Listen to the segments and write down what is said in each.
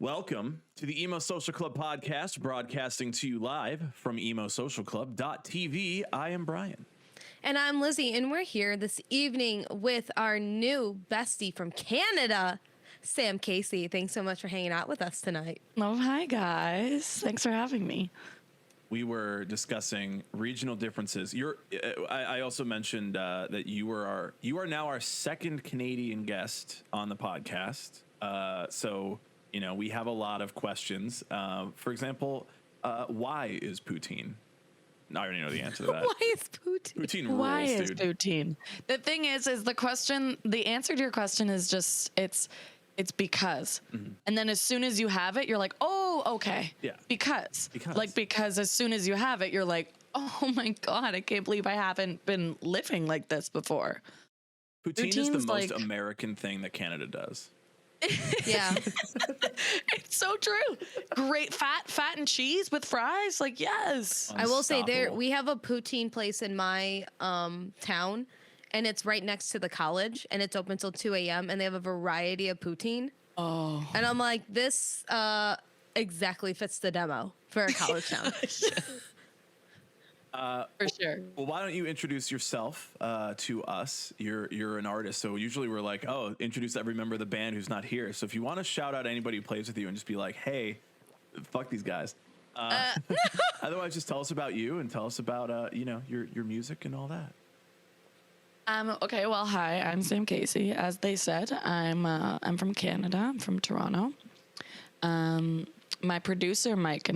Welcome to the Emo Social Club podcast, broadcasting to you live from emosocialclub.tv. I am Brian. And I'm Lizzie, and we're here this evening with our new bestie from Canada, Sam Casey. Thanks so much for hanging out with us tonight. Oh, hi, guys. Thanks for having me. We were discussing regional differences. I also mentioned that you are now our second Canadian guest on the podcast. So we have a lot of questions. For example, why is poutine? I already know the answer to that. Why is poutine? Poutine rules, Why is dude. poutine? The thing is the answer to your question is just, it's because. Mm-hmm. And then as soon as you have it, you're like, oh, okay. Yeah. Because as soon as you have it, you're like, oh my God, I can't believe I haven't been living like this before. Poutine is the most American thing that Canada does. Yeah. It's so true. Great fat and cheese with fries. Like, yes. I will say we have a poutine place in my town, and it's right next to the college, and it's open till 2 a.m. and they have a variety of poutine. Oh. And I'm like, this exactly fits the demo for a college town. For sure. Well, why don't you introduce yourself to us? You're an artist, so usually we're like, oh, introduce every member of the band who's not here. So if you want to shout out anybody who plays with you and just be like, hey, fuck these guys. Otherwise, just tell us about you and tell us about your music and all that. Okay. Well, hi, I'm Sam Casey. As they said, I'm from Canada. I'm from Toronto. My producer, Mike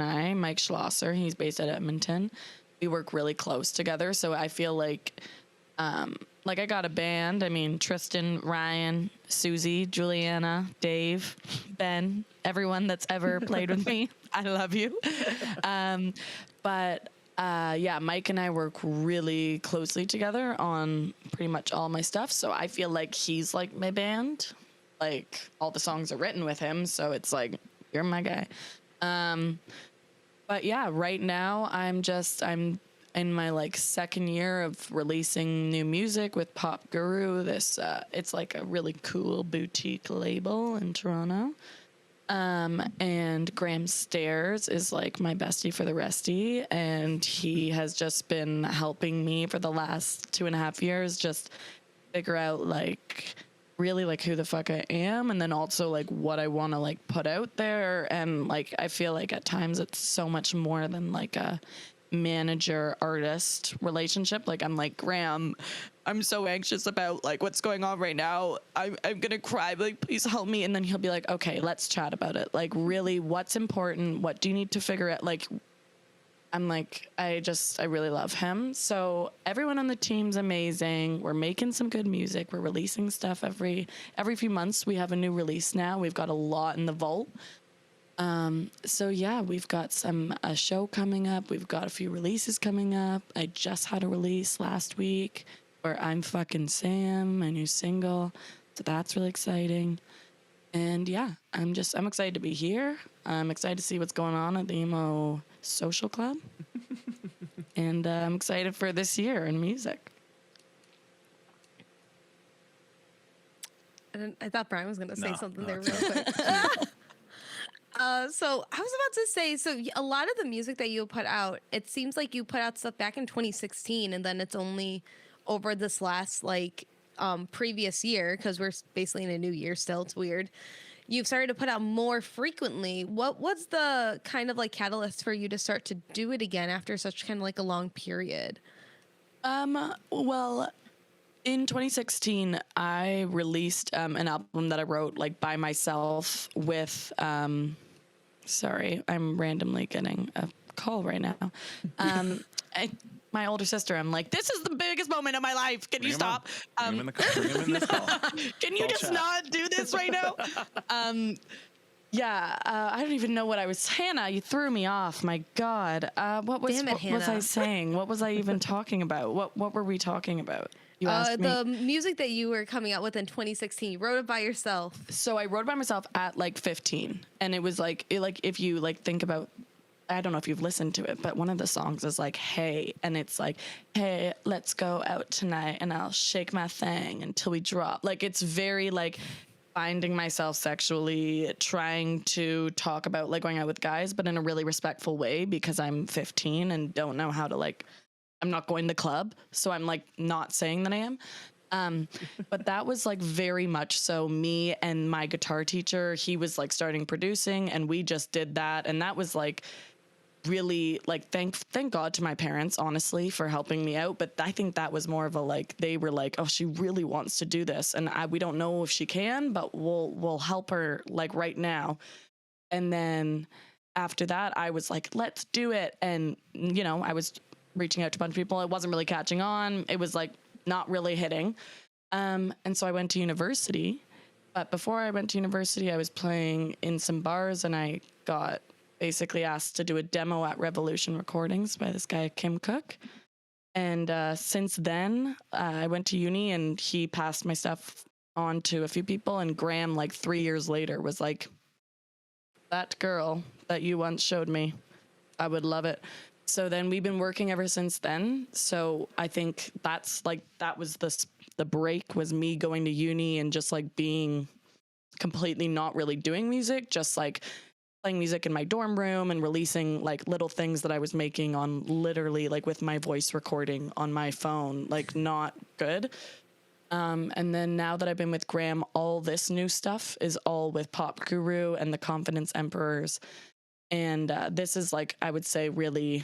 Schlosser, he's based at Edmonton. We work really close together, so I feel like I got a band. I mean, Tristan, Ryan, Susie, Juliana, Dave, Ben, everyone that's ever played with me. I love you. But Mike and I work really closely together on pretty much all my stuff, so I feel like he's like my band. Like, all the songs are written with him, so it's like, you're my guy. But yeah, right now I'm in my second year of releasing new music with Pop Guru. It's like a really cool boutique label in Toronto. And Graham Stairs is like my bestie for the restie, and he has just been helping me for the last 2.5 years just figure out really who the fuck I am, and then also what I want to put out there. And I feel like at times it's so much more than a manager artist relationship. I'm like, Graham, I'm so anxious about what's going on right now. I'm gonna cry, please help me. And then he'll be like, okay, let's chat about it. Really, what's important? What do you need to figure out? I'm like, I really love him. So everyone on the team's amazing. We're making some good music. We're releasing stuff every few months. We have a new release now. We've got a lot in the vault. So yeah, we've got a show coming up. We've got a few releases coming up. I just had a release last week where I'm Fucking Sam, my new single. So that's really exciting. And yeah, I'm excited to be here. I'm excited to see what's going on at the Emo Social Club. And I'm excited for this year in music. I thought Brian was going to say something there real quick. So I was about to say, so a lot of the music that you put out, it seems like you put out stuff back in 2016, and then it's only over this last previous year, because we're basically in a new year still. It's weird. You've started to put out more frequently. What was the kind of catalyst for you to start to do it again after such kind of a long period? Well, in 2016, I released an album that I wrote by myself with, sorry, I'm randomly getting a call right now. My older sister, I'm like, this is the biggest moment of my life. Can you stop? Bring him in this call. Can you just not do this right now? I don't even know what I was. Hannah, you threw me off. My God. What was I saying? What was I even talking about? What were we talking about? You asked me. The music that you were coming out with in 2016. You wrote it by yourself. So I wrote it by myself at 15, and it was if you think about, I don't know if you've listened to it, but one of the songs is hey, and it's hey, let's go out tonight and I'll shake my thing until we drop. It's very finding myself sexually, trying to talk about like going out with guys, but in a really respectful way because I'm 15 and don't know how to like, I'm not going to the club. So I'm like not saying that I am. But that was like very much so me and my guitar teacher. He was like starting producing and we just did that. And that was like really like thank God to my parents, honestly, for helping me out. But I think that was more of a like, they were like, oh, she really wants to do this. And we don't know if she can, but we'll help her like right now. And then after that, I was like, let's do it. And, you know, I was reaching out to a bunch of people. It wasn't really catching on. It was like not really hitting. And so I went to university. But before I went to university, I was playing in some bars and I got basically asked to do a demo at Revolution Recordings by this guy, Kim Cook. And since then, I went to uni and he passed my stuff on to a few people. And Graham, like 3 years later, was like, that girl that you once showed me, I would love it. So then we've been working ever since then. So I think that's like, that was the break was me going to uni and just like being completely not really doing music, just like playing music in my dorm room and releasing like little things that I was making on literally like with my voice recording on my phone, like not good. And then now that I've been with Graham, all this new stuff is all with Pop Guru and the Confidence Emperors. And this is like, I would say really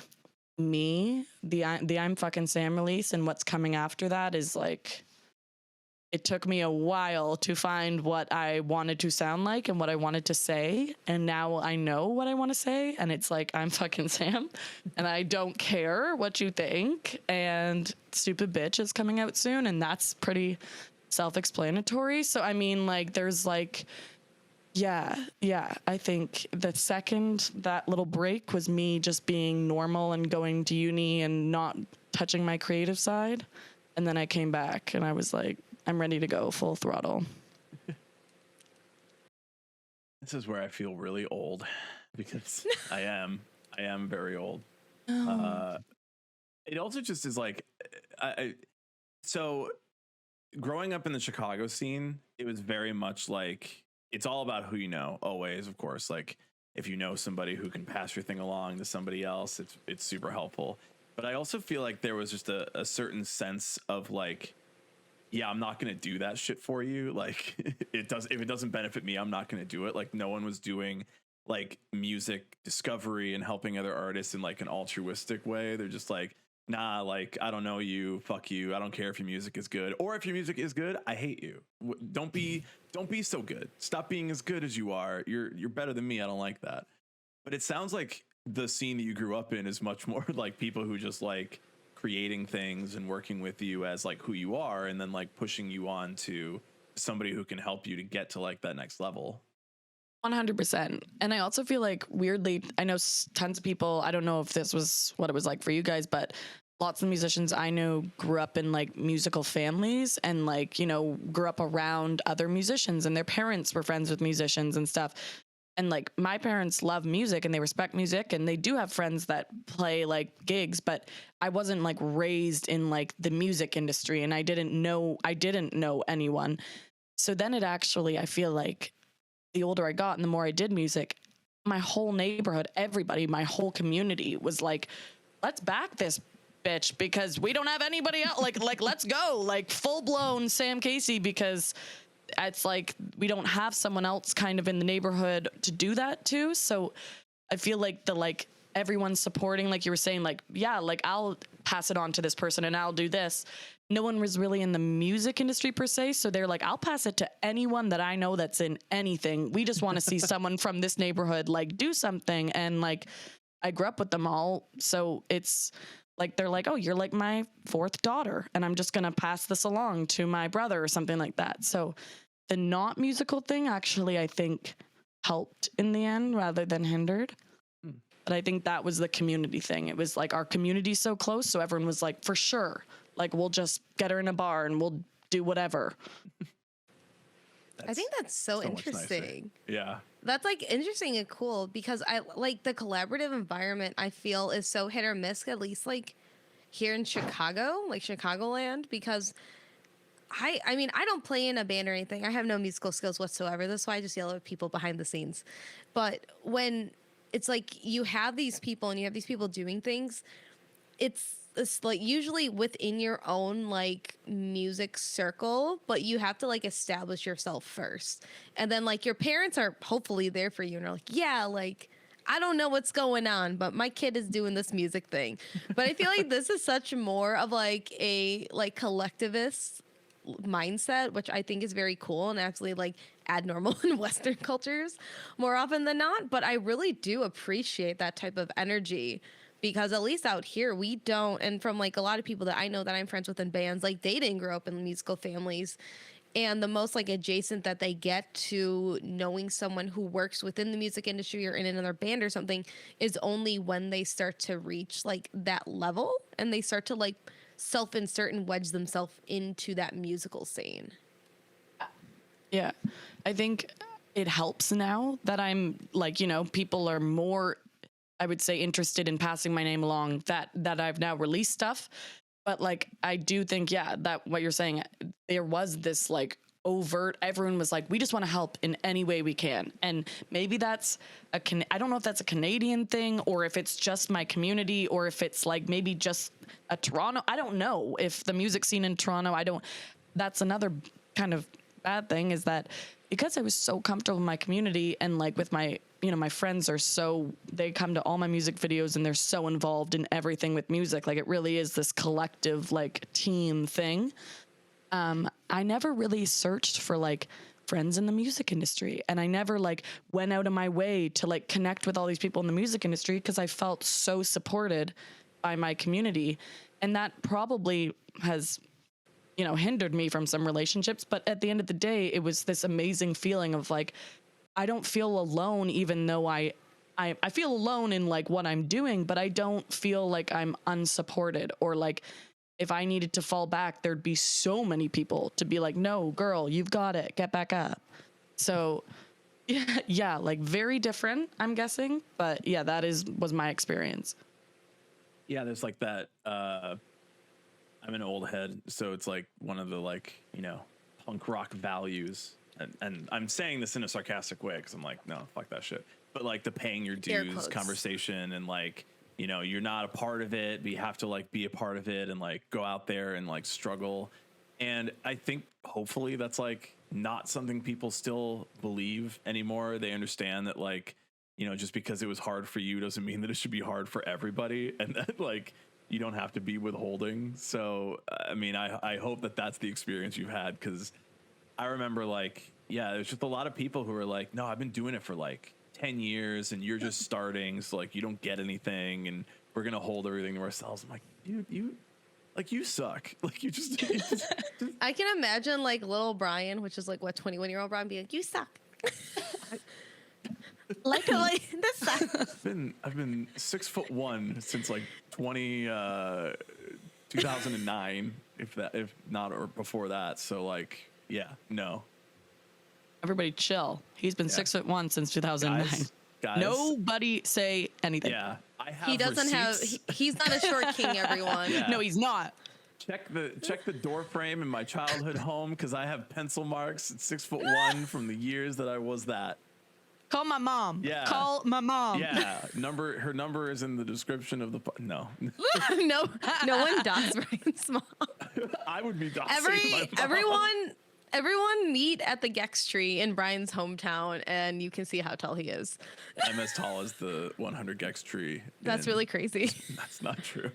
me, the I'm fucking Sam release, and what's coming after that is like, it took me a while to find what I wanted to sound like and what I wanted to say. And now I know what I want to say. And it's like, I'm fucking Sam and I don't care what you think. And Stupid Bitch is coming out soon. And that's pretty self-explanatory. So, I mean, like, there's like, yeah. I think the second that little break was me just being normal and going to uni and not touching my creative side. And then I came back and I was like, I'm ready to go full throttle. This is where I feel really old because I am very old. It also just is like, so growing up in the Chicago scene, it was very much like, it's all about who you know, always, of course. Like if you know somebody who can pass your thing along to somebody else, it's super helpful. But I also feel like there was just a certain sense of like, yeah, I'm not going to do that shit for you. Like if it doesn't benefit me, I'm not going to do it. Like no one was doing like music discovery and helping other artists in like an altruistic way. They're just like, nah, like, I don't know you, fuck you. I don't care if your music is good, or if your music is good, I hate you. Don't be so good. Stop being as good as you are. You're better than me. I don't like that. But it sounds like the scene that you grew up in is much more like people who just like creating things and working with you as like who you are, and then like pushing you on to somebody who can help you to get to like that next level. 100%. And I also feel like weirdly, I know tons of people, I don't know if this was what it was like for you guys, but lots of musicians I know grew up in like musical families and like, you know, grew up around other musicians and their parents were friends with musicians and stuff. And like my parents love music and they respect music and they do have friends that play like gigs, but I wasn't like raised in like the music industry and I didn't know anyone. So then it actually, I feel like the older I got and the more I did music, my whole neighborhood, everybody, my whole community was like, let's back this bitch because we don't have anybody else. Like let's go, like full blown Sam Casey, because it's like we don't have someone else kind of in the neighborhood to do that to. So I feel like everyone's supporting, like you were saying, like, yeah, like I'll pass it on to this person and I'll do this. No one was really in the music industry per se. So they're like, I'll pass it to anyone that I know that's in anything. We just want to see someone from this neighborhood, like do something. And like, I grew up with them all. So it's like, they're like, oh, you're like my fourth daughter. And I'm just going to pass this along to my brother or something like that. So the not musical thing actually, I think helped in the end rather than hindered. But I think that was the community thing. It was like our community's so close. So everyone was like, for sure, like we'll just get her in a bar and we'll do whatever. I think that's so interesting. Yeah. That's like interesting and cool because I like the collaborative environment I feel is so hit or miss, at least like here in Chicago, like Chicagoland, because I mean, I don't play in a band or anything. I have no musical skills whatsoever. That's why I just yell at people behind the scenes. But when it's like you have these people and you have these people doing things, it's like usually within your own like music circle, but you have to like establish yourself first. And then like your parents are hopefully there for you and are like, yeah, like I don't know what's going on, but my kid is doing this music thing. But I feel like this is such more of like a like collectivist mindset, which I think is very cool and actually like abnormal in Western cultures more often than not. But I really do appreciate that type of energy because at least out here we don't. And from like a lot of people that I know that I'm friends with in bands, like they didn't grow up in musical families. And the most like adjacent that they get to knowing someone who works within the music industry or in another band or something is only when they start to reach like that level and they start to like self-insert and wedge themselves into that musical scene. Yeah. I think it helps now that I'm like, you know, people are more, I would say, interested in passing my name along that I've now released stuff. But like, I do think, yeah, that what you're saying, there was this like overt, everyone was like, we just want to help in any way we can. And maybe that's I don't know if that's a Canadian thing or if it's just my community or if it's like maybe just a Toronto. I don't know if the music scene in Toronto, that's another kind of bad thing is that because I was so comfortable in my community and like with my, you know, my friends they come to all my music videos and they're so involved in everything with music. Like it really is this collective, like team thing. I never really searched for like friends in the music industry. And I never like went out of my way to like connect with all these people in the music industry because I felt so supported by my community. And that probably has, you know, hindered me from some relationships. But at the end of the day, it was this amazing feeling of like, I don't feel alone, even though I feel alone in like what I'm doing, but I don't feel like I'm unsupported or like if I needed to fall back, there'd be so many people to be like, no, girl, you've got it. Get back up. So yeah, like very different, I'm guessing. But yeah, was my experience. Yeah, there's like that. I'm an old head, so it's like one of the like, you know, punk rock values. And I'm saying this in a sarcastic way because I'm like, no, fuck that shit. But like the paying your dues conversation and like, you know, you're not a part of it, but you have to like be a part of it and like go out there and like struggle. And I think hopefully that's like not something people still believe anymore. They understand that like, you know, just because it was hard for you doesn't mean that it should be hard for everybody. And that like, you don't have to be withholding. So, I mean, I hope that that's the experience you've had because I remember like, yeah, there's just a lot of people who are like, no, I've been doing it for like 10 years and you're just starting. So like, you don't get anything and we're going to hold everything to ourselves. I'm like, dude, you suck. Like you just I can imagine like little Brian, which is like what 21-year-old Brian being like, you suck. like this sucks. I've been 6'1" since like 2009, if not, or before that. So like, yeah, no. Everybody chill. He's been 6'1" since 2009. Guys. Nobody say anything. Yeah, I have. He doesn't receipts. he's not a short king, everyone. Yeah. No, he's not. Check the door frame in my childhood home because I have pencil marks at 6'1" from the years that I was that. Call my mom. Yeah. Call my mom. Yeah. Her number is in the description of the no. no one does Brian's mom. I would be doxing my mom. Everyone meet at the Gex tree in Brian's hometown and you can see how tall he is. I'm as tall as the 100 Gex tree. That's really crazy. That's not true.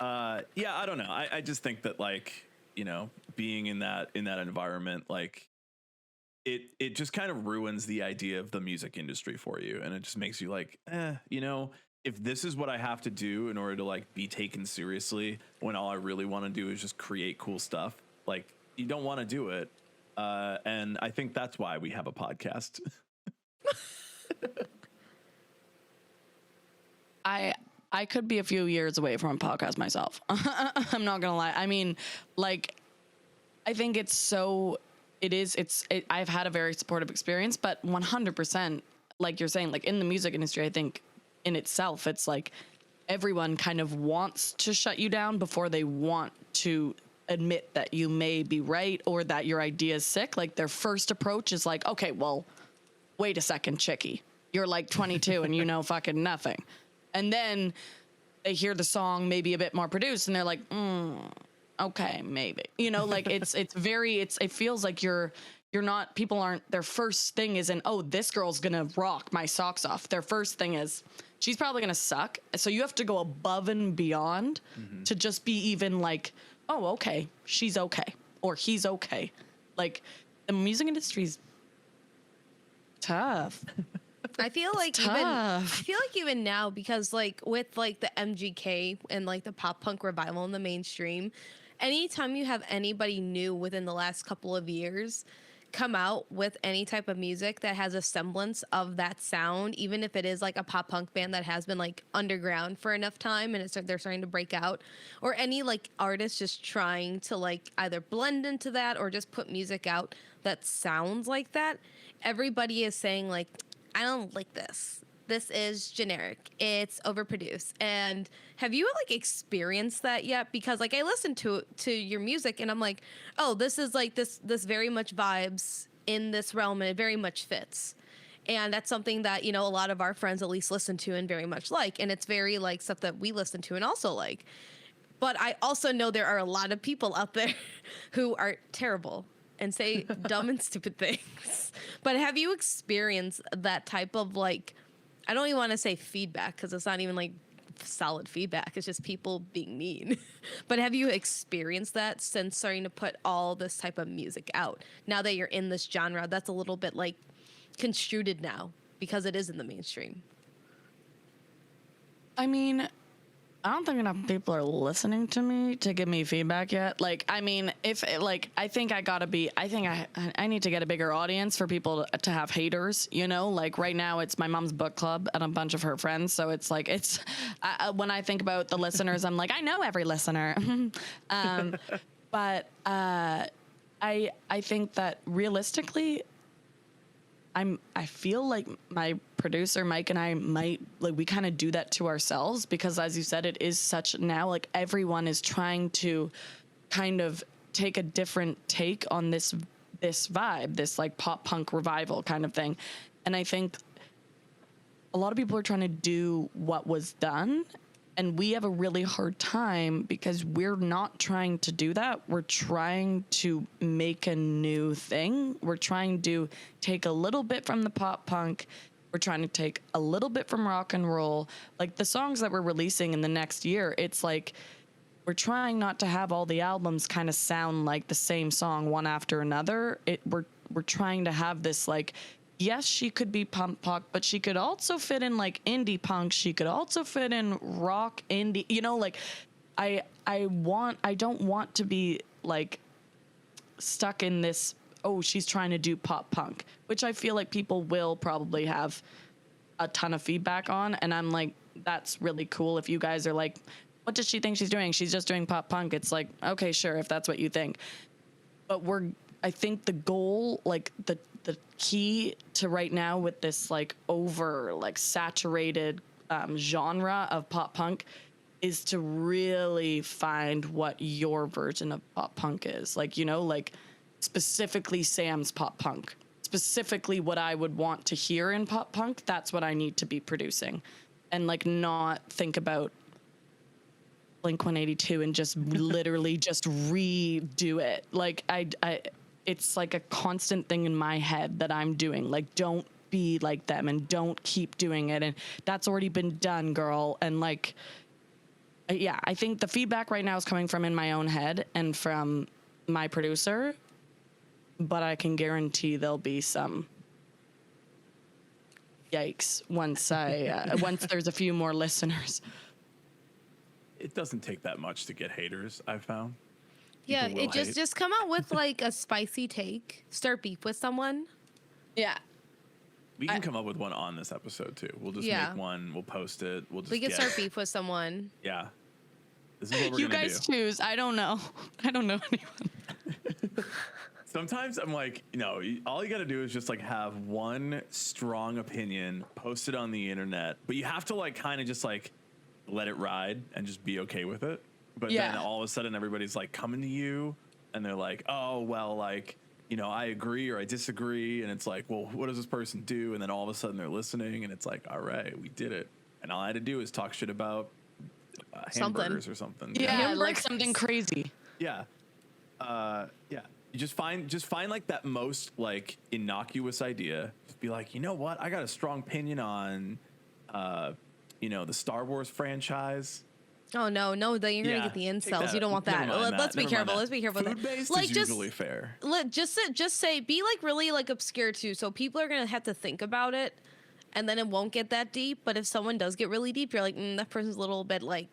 Yeah, I don't know. I just think that like, you know, being in that environment, like it just kind of ruins the idea of the music industry for you. And it just makes you like, you know, if this is what I have to do in order to like be taken seriously when all I really want to do is just create cool stuff, like you don't want to do it. And I think that's why we have a podcast. I could be a few years away from a podcast myself. I'm not gonna lie. I mean, like, I think I've had a very supportive experience, but 100%, like you're saying, like in the music industry, I think in itself, it's like everyone kind of wants to shut you down before they want to admit that you may be right or that your idea is sick, like their first approach is like, okay, well, wait a second, chickie. You're like 22 and you know fucking nothing. And then they hear the song maybe a bit more produced and they're like, okay, maybe. You know, like it feels like you're not, people aren't, their first thing isn't, oh, this girl's gonna rock my socks off. Their first thing is, she's probably gonna suck. So you have to go above and beyond to just be even like, oh, okay, she's okay. Or he's okay. Like, the music industry's tough. I feel like even now, because like with like the MGK and like the pop punk revival in the mainstream, anytime you have anybody new within the last couple of years come out with any type of music that has a semblance of that sound, even if it is like a pop punk band that has been like underground for enough time and they're starting to break out, or any like artist just trying to like either blend into that or just put music out that sounds like that, everybody is saying like, I don't like this. This is generic. It's overproduced. And have you like experienced that yet? Because like I listen to your music and I'm like, oh, this is like this very much vibes in this realm and it very much fits. And that's something that, you know, a lot of our friends at least listen to and very much like. And it's very like stuff that we listen to and also like. But I also know there are a lot of people out there who are terrible and say dumb and stupid things. But have you experienced that type of like, I don't even want to say feedback because it's not even like solid feedback. It's just people being mean. But have you experienced that since starting to put all this type of music out? Now that you're in this genre, that's a little bit like construed now because it is in the mainstream. I mean, I don't think enough people are listening to me to give me feedback yet. Like, I mean, if like, I think I need to get a bigger audience for people to have haters, you know, like right now it's my mom's book club and a bunch of her friends. So it's like, when I think about the listeners, I'm like, I know every listener. But I think that realistically, I feel like my producer Mike and I might like we kind of do that to ourselves because as you said, it is such now like everyone is trying to kind of take a different take on this vibe, this like pop punk revival kind of thing. And I think a lot of people are trying to do what was done. And we have a really hard time because we're not trying to do that. We're trying to make a new thing. We're trying to take a little bit from the pop punk. We're trying to take a little bit from rock and roll. Like the songs that we're releasing in the next year, it's like we're trying not to have all the albums kind of sound like the same song one after another. We're trying to have this like, yes, she could be punk punk, but she could also fit in like indie punk. She could also fit in rock indie, you know, like I don't want to be like stuck in this, oh, she's trying to do pop punk, which I feel like people will probably have a ton of feedback on. And I'm like, that's really cool. If you guys are like, what does she think she's doing? She's just doing pop punk. It's like, okay, sure, if that's what you think. But I think the goal, like the key to right now with this like over like saturated genre of pop punk is to really find what your version of pop punk is. Like, you know, like specifically Sam's pop punk, specifically what I would want to hear in pop punk. That's what I need to be producing and like not think about Blink-182 and just literally just redo it. Like it's like a constant thing in my head that I'm doing. Like, don't be like them and don't keep doing it. And that's already been done, girl. And like, yeah, I think the feedback right now is coming from in my own head and from my producer, but I can guarantee there'll be some yikes once there's a few more listeners. It doesn't take that much to get haters, I've found. Yeah, it just come out with like a spicy take. Start beef with someone. Yeah. We can come up with one on this episode too. We'll just make one. We'll post it. We can start beef with someone. Yeah. This is what we're you gonna guys choose. I don't know anyone. Sometimes I'm like, you know, all you got to do is just like have one strong opinion, post it on the internet, but you have to like kind of just like let it ride and just be okay with it. but then all of a sudden everybody's like coming to you and they're like, oh, well, like, you know, I agree or I disagree. And it's like, well, what does this person do? And then all of a sudden they're listening and it's like, all right, we did it. And all I had to do is talk shit about hamburgers or something. Yeah, like something crazy. Yeah. Yeah. You just find like that most like innocuous idea. Just be like, you know what? I got a strong opinion on, you know, the Star Wars franchise. Oh no, then you're gonna get the incels. You don't want that. Let's be careful. Let's be careful. Food-based like, is usually fair. Just say, be like really like obscure too. So people are gonna have to think about it, and then it won't get that deep. But if someone does get really deep, you're like, that person's a little bit like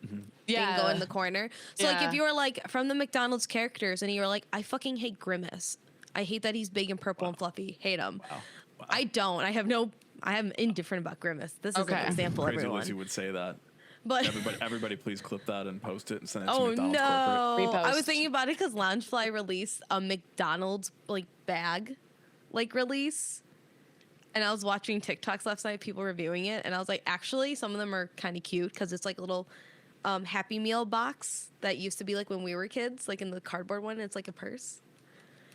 bingo in the corner. So like if you were like from the McDonald's characters, and you were like, I fucking hate Grimace. I hate that he's big and purple and fluffy. Hate him. Wow. I don't. I am indifferent about Grimace. This is an example. Crazy everyone. Lizzie would say that. But everybody, please clip that and post it and send it to oh McDonald's no! corporate. I was thinking about it because Loungefly released a McDonald's like bag, like release, and I was watching TikToks last night, people reviewing it, and I was like, actually, some of them are kind of cute because it's like a little Happy Meal box that used to be like when we were kids, like in the cardboard one. It's like a purse.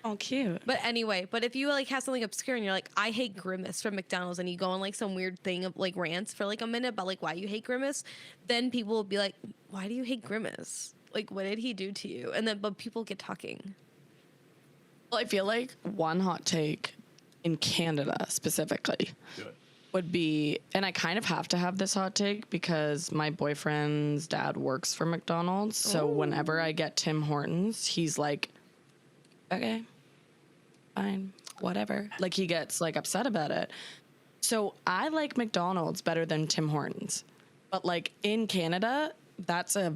Oh, cute. But anyway, but if you like have something obscure and you're like, I hate Grimace from McDonald's, and you go on like some weird thing of like rants for like a minute about like why you hate Grimace, then people will be like, why do you hate Grimace? Like, what did he do to you? And then, but people get talking. Well, I feel like one hot take in Canada specifically would be, and I kind of have to have this hot take because my boyfriend's dad works for McDonald's. So whenever I get Tim Hortons, he's like, okay, fine, whatever. Like he gets like upset about it. So I like McDonald's better than Tim Hortons. But like in Canada, that's a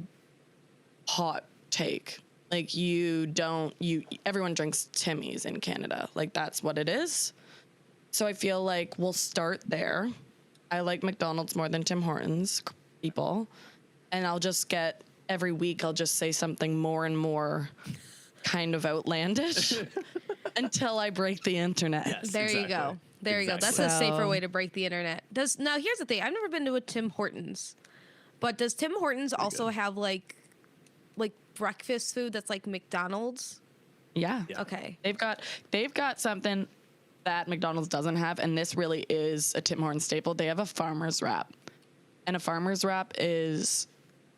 hot take. Like everyone drinks Timmy's in Canada. Like that's what it is. So I feel like we'll start there. I like McDonald's more than Tim Hortons, people. And I'll just get, every week I'll just say something more and more kind of outlandish until I break the internet. Yes, there you go. There you go. That's a safer way to break the internet. Now here's the thing. I've never been to a Tim Hortons, but does Tim Hortons also have like breakfast food that's like McDonald's? Yeah. Okay. They've got something that McDonald's doesn't have, and this really is a Tim Hortons staple. They have a farmer's wrap, and a farmer's wrap is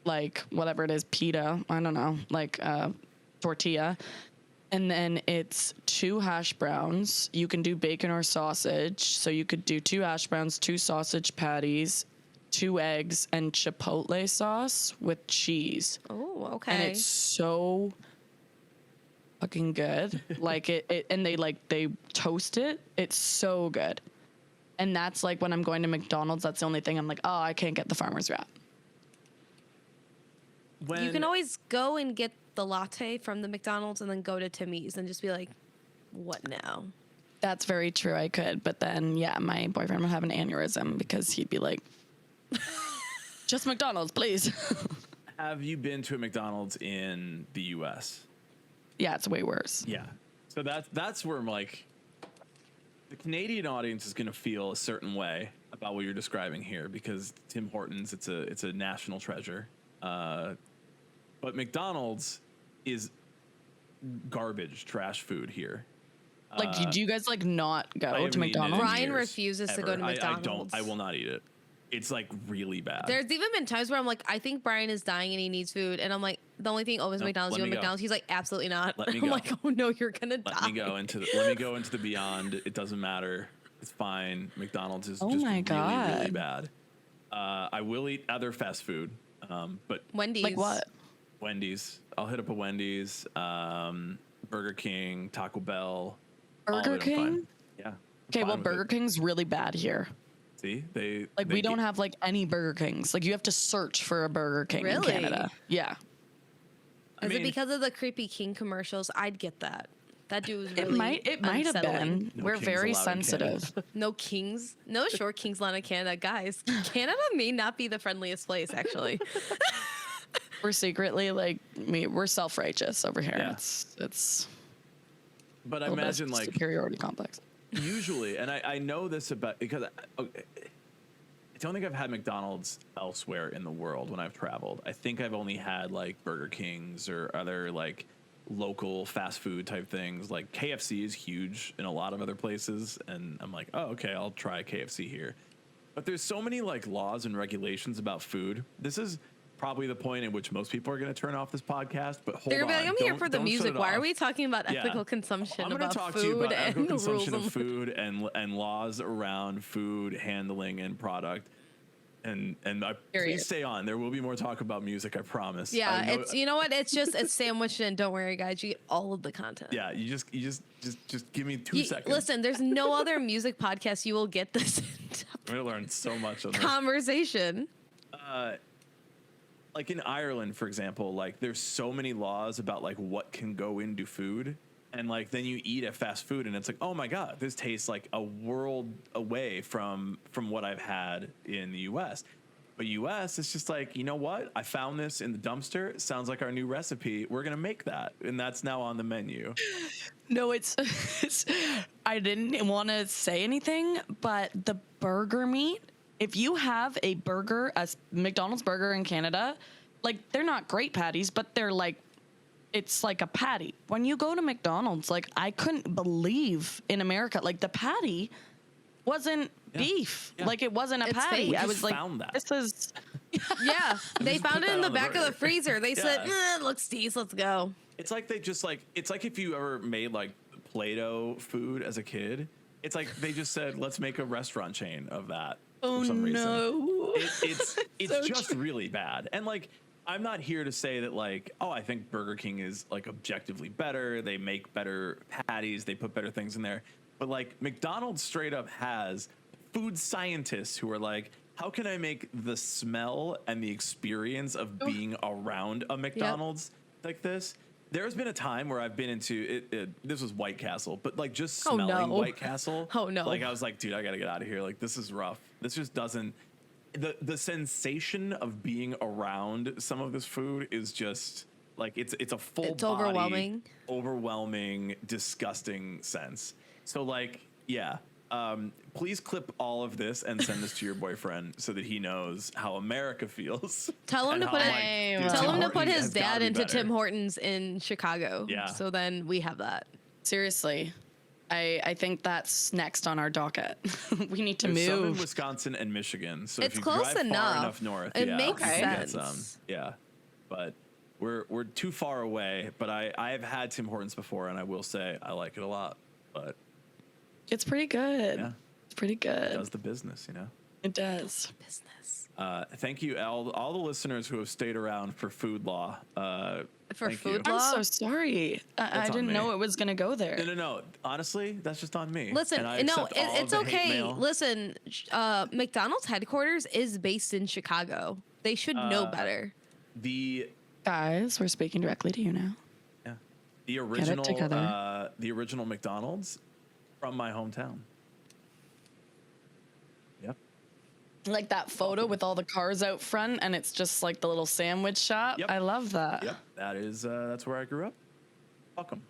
like whatever it is, pita. I don't know, like tortilla. And then it's 2 hash browns. You can do bacon or sausage. So you could do 2 hash browns, 2 sausage patties, 2 eggs, and chipotle sauce with cheese. Oh, okay. And it's so fucking good. Like and they toast it. It's so good. And that's like when I'm going to McDonald's, that's the only thing I'm like, oh, I can't get the farmer's wrap. You can always go and get the latte from the McDonald's and then go to Timmy's and just be like, what now? That's very true. I could. But then, yeah, my boyfriend would have an aneurysm because he'd be like, just McDonald's, please. Have you been to a McDonald's in the U.S.? Yeah, it's way worse. Yeah. So that's where I'm like, the Canadian audience is going to feel a certain way about what you're describing here because Tim Hortons, it's a national treasure. But McDonald's is garbage, trash food here. Like, do you guys like not go to McDonald's? Brian refuses to go to McDonald's. I will not eat it. It's like really bad. There's even been times where I'm like, I think Brian is dying and he needs food, and I'm like, the only thing is McDonald's. You want McDonald's? He's like, absolutely not. Let me I'm go. like, oh no, you're gonna die. Let me go into the beyond. It doesn't matter. It's fine. McDonald's is just my God. really, really bad. I will eat other fast food, but Wendy's. Like what? Wendy's. I'll hit up a Wendy's, Burger King, Taco Bell. Burger King? Yeah. Okay, well, Burger King's really bad here. See, we don't have like any Burger Kings. Like you have to search for a Burger King in Canada. Yeah. Is it because of the creepy King commercials? I'd get that. That dude was really It might have been. No We're kings very allowed in sensitive. no kings, no short kings allowed in Canada, guys. Canada may not be the friendliest place, actually. We're secretly like we're self-righteous over here. Yeah. It's. But I imagine like superiority complex. Usually, and I know this about because it's don't think I've had McDonald's elsewhere in the world when I've traveled. I think I've only had like Burger Kings or other like local fast food type things. Like KFC is huge in a lot of other places, and I'm like, oh, okay, I'll try KFC here. But there's so many like laws and regulations about food. This is probably the point in which most people are going to turn off this podcast. But hold They're on, gonna be like, I'm here for the don't shut music. it Why off. are we talking about Yeah. ethical consumption? I'm going to about talk food to you about and ethical the rules consumption of and- food and laws around food handling and product. And please stay on. There will be more talk about music, I promise. Yeah, I know- it's you know what? It's sandwiched in. Don't worry, guys. You get all of the content. Yeah, you just give me 2 seconds. Listen, there's no other music podcast you will get this I'm gonna learn so much on this. conversation. Like in Ireland, for example, like there's so many laws about like what can go into food, and like then you eat at fast food and it's like, oh my god, this tastes like a world away from what I've had in the US. But US, it's just like, you know what? I found this in the dumpster. It sounds like our new recipe. We're gonna make that, and that's now on the menu. No, it's I didn't want to say anything, but the burger meat, if you have a burger, a McDonald's burger in Canada, like they're not great patties, but they're like, it's like a patty. When you go to McDonald's, like I couldn't believe in America, like the patty wasn't beef. Yeah. Like it wasn't a It's patty. fake. We I just was like, found that. this is Yeah, they just put found it that in the on the back of the burger. freezer. They said, Yeah. "Looks decent. Let's go." It's like they just like, it's like if you ever made like Play-Doh food as a kid. It's like they just said, let's make a restaurant chain of that for some reason. no. It's So just true. really bad. And like, I'm not here to say that like, oh, I think Burger King is like objectively better. They make better patties. They put better things in there. But like McDonald's straight up has food scientists who are like, how can I make the smell and the experience of being around a McDonald's like this? There's been a time where I've been into it. This was White Castle, but like just Oh, smelling no. White Castle. Oh, no. Like I was like, dude, I gotta get out of here. Like this is rough. This just doesn't. The sensation of being around some of this food is just like it's a full It's body, overwhelming, disgusting sense. So like, yeah. Please clip all of this and send this to your boyfriend so that he knows how America feels. Tell him and to how, put like, dude, tell Tim him to put Hortons his has gotta dad be into better. Tim Hortons in Chicago. Yeah. So then we have that. Seriously. I think that's next on our docket. We need to There's some in move. Wisconsin and Michigan, so It's if you close drive enough. far enough north, It yeah, makes you can get sense. some. Yeah, but we're too far away. But I've had Tim Hortons before, and I will say I like it a lot. But It's pretty good. Yeah. It's pretty it good. does the business, you know. It does. Business. Thank you, all the listeners who have stayed around for food law. For thank food you. law? I'm so sorry. I That's on didn't me. know it was going to go there. No. Honestly, that's just on me. Listen, And I no, accept all of it's the hate okay. mail. Listen, McDonald's headquarters is based in Chicago. They should know better. The Guys, we're speaking directly to you now. yeah, the together. original McDonald's from my hometown. Yep. Like that photo with all the cars out front and it's just like the little sandwich shop. Yep. I love that. Yep, that's where I grew up. Fuck 'em.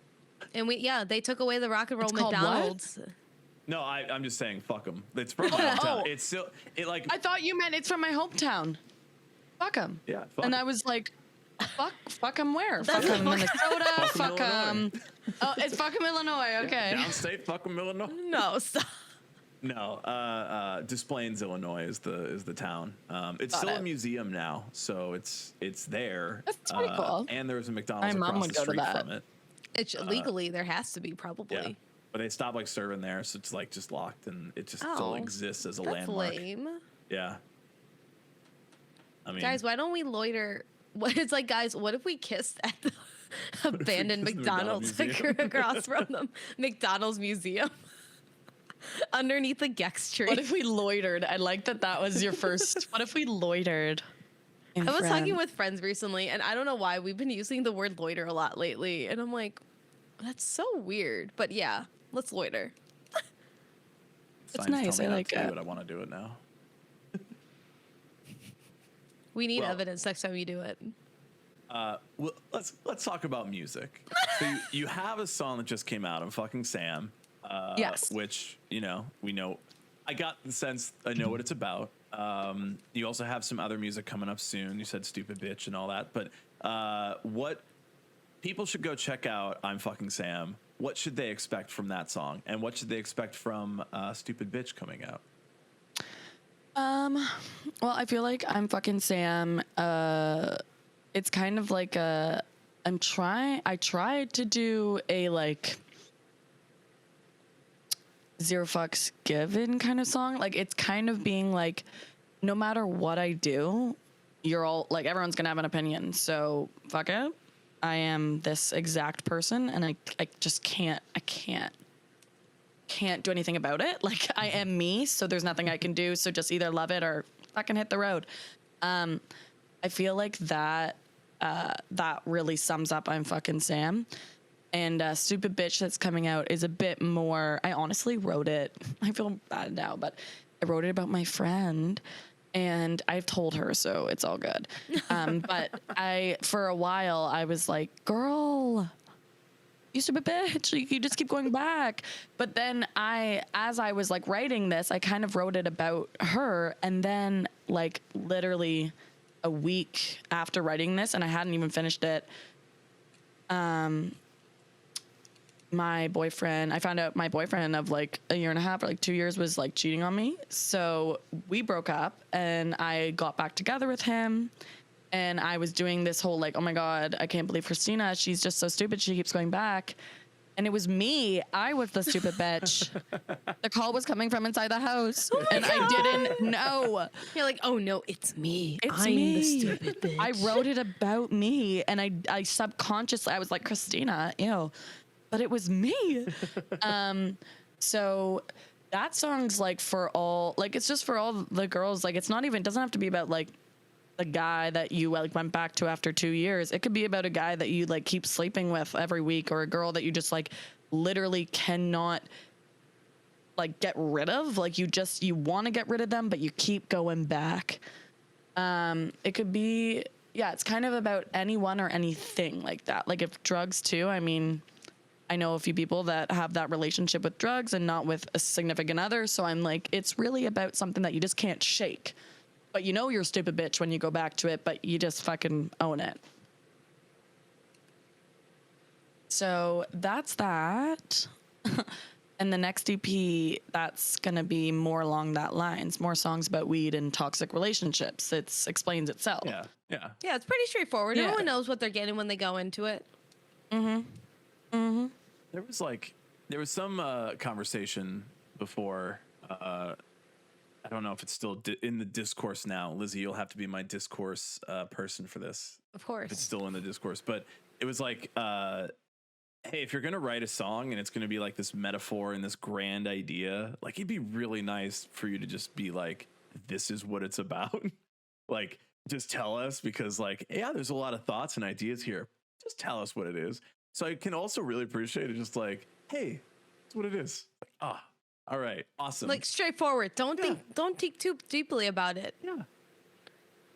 And they took away the rock and roll It's called what? McDonald's. No, I'm just saying, fuck 'em. It's from my hometown. It's still like I thought you meant it's from my hometown. Fuck 'em. yeah. Fuck And 'em. I was like, fuck 'em where? Fuck That's 'em what- Minnesota. Fuck 'em Fuck 'em. Illinois. Oh, it's fuck 'em Illinois. Okay. Downstate, fuck 'em, Illinois. No, stop. No, Des Plaines, Illinois is the town. It's Got still it. a museum now, so it's there. That's pretty cool. And there's a McDonald's My mom across would the go to street that. from it. It's legally there has to be probably. Yeah, but they stopped like serving there, so it's like just locked, and it just Oh, still exists as a That's landmark. lame. Yeah. I mean, Guys, why don't we loiter? What it's like, guys, what if we kissed at the abandoned kissed in the McDonald's McDonald's across from the McDonald's museum? Underneath the Gex tree. What if we loitered? I like that was your first. What if we loitered? I was talking with friends recently, and I don't know why we've been using the word loiter a lot lately, and I'm like, that's so weird. But yeah, let's loiter. It's signs tell nice, me I not like to do it. I want to do it now. We need Well- evidence next time you do it. Well, let's talk about music. So you have a song that just came out of fucking Sam. Yes. Which we know. I got the sense I know what it's about. You also have some other music coming up soon. You said Stupid Bitch and all that. But what people should go check out, I'm Fucking Sam. What should they expect from that song? And what should they expect from Stupid Bitch coming out? Well, I feel like I'm Fucking Sam. It's kind of like I tried to do a like zero fucks given kind of song. Like it's kind of being like, no matter what I do, you're all like, everyone's gonna have an opinion. So fuck it. I am this exact person and I just can't do anything about it. Like I am me, so there's nothing I can do. So just either love it or fucking hit the road. I feel like that really sums up I'm Fucking Sam. And Stupid Bitch that's coming out is a bit more, I honestly wrote it, I feel bad now, but I wrote it about my friend. And I've told her, so it's all good. But for a while, I was like, girl, you stupid bitch, you just keep going back. But then as I was like writing this, I kind of wrote it about her. And then like literally a week after writing this, and I hadn't even finished it, I found out my boyfriend of like a year and a half or like 2 years was like cheating on me. So we broke up and I got back together with him. And I was doing this whole like, oh my God, I can't believe Christina. She's just so stupid. She keeps going back. And it was me. I was the stupid bitch. The call was coming from inside the house. And I didn't know. You're like, oh no, it's me. I'm me. the stupid bitch. I wrote it about me. And I subconsciously, I was like, Christina, ew. But it was me. So that song's like for all, like, it's just for all the girls. Like, it's not even, it doesn't have to be about like the guy that you like went back to after 2 years. It could be about a guy that you like keep sleeping with every week, or a girl that you just like literally cannot like get rid of. Like you want to get rid of them, but you keep going back. It could be, yeah, it's kind of about anyone or anything like that. Like if drugs too, I mean, I know a few people that have that relationship with drugs and not with a significant other. So I'm like, it's really about something that you just can't shake. But you know you're a stupid bitch when you go back to it, but you just fucking own it. So that's that. And the next EP, that's going to be more along that lines. More songs about weed and toxic relationships. It explains itself. Yeah. Yeah. Yeah, it's pretty straightforward. Yeah. Everyone knows what they're getting when they go into it. Mm-hmm. Mm-hmm. There was some conversation before, I don't know if it's still in the discourse now. Lizzie, you'll have to be my discourse person for this. Of course. If it's still in the discourse. But it was like, hey, if you're going to write a song and it's going to be like this metaphor and this grand idea, like it'd be really nice for you to just be like, this is what it's about. Like, just tell us, because like, yeah, there's a lot of thoughts and ideas here. Just tell us what it is. So I can also really appreciate it. Just like, hey, that's what it is. Like, all right, awesome. Like straightforward. Don't think too deeply about it. Yeah.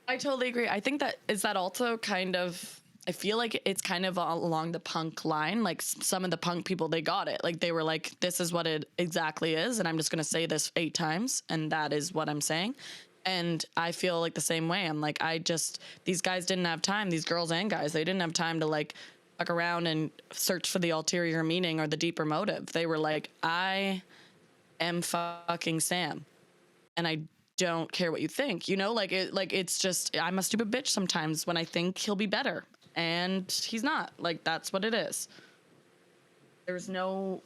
I totally agree. I think that also kind of, I feel like it's kind of along the punk line. Like some of the punk people, they got it. Like they were like, this is what it exactly is. And I'm just going to say this 8 times. And that is what I'm saying. And I feel like the same way. I'm like, these guys didn't have time. These girls and guys, they didn't have time to like fuck around and search for the ulterior meaning or the deeper motive. They were like, I am fucking Sam. And I don't care what you think, you know, it's just, I'm a stupid bitch sometimes when I think he'll be better and he's not. Like, that's what it is. There's no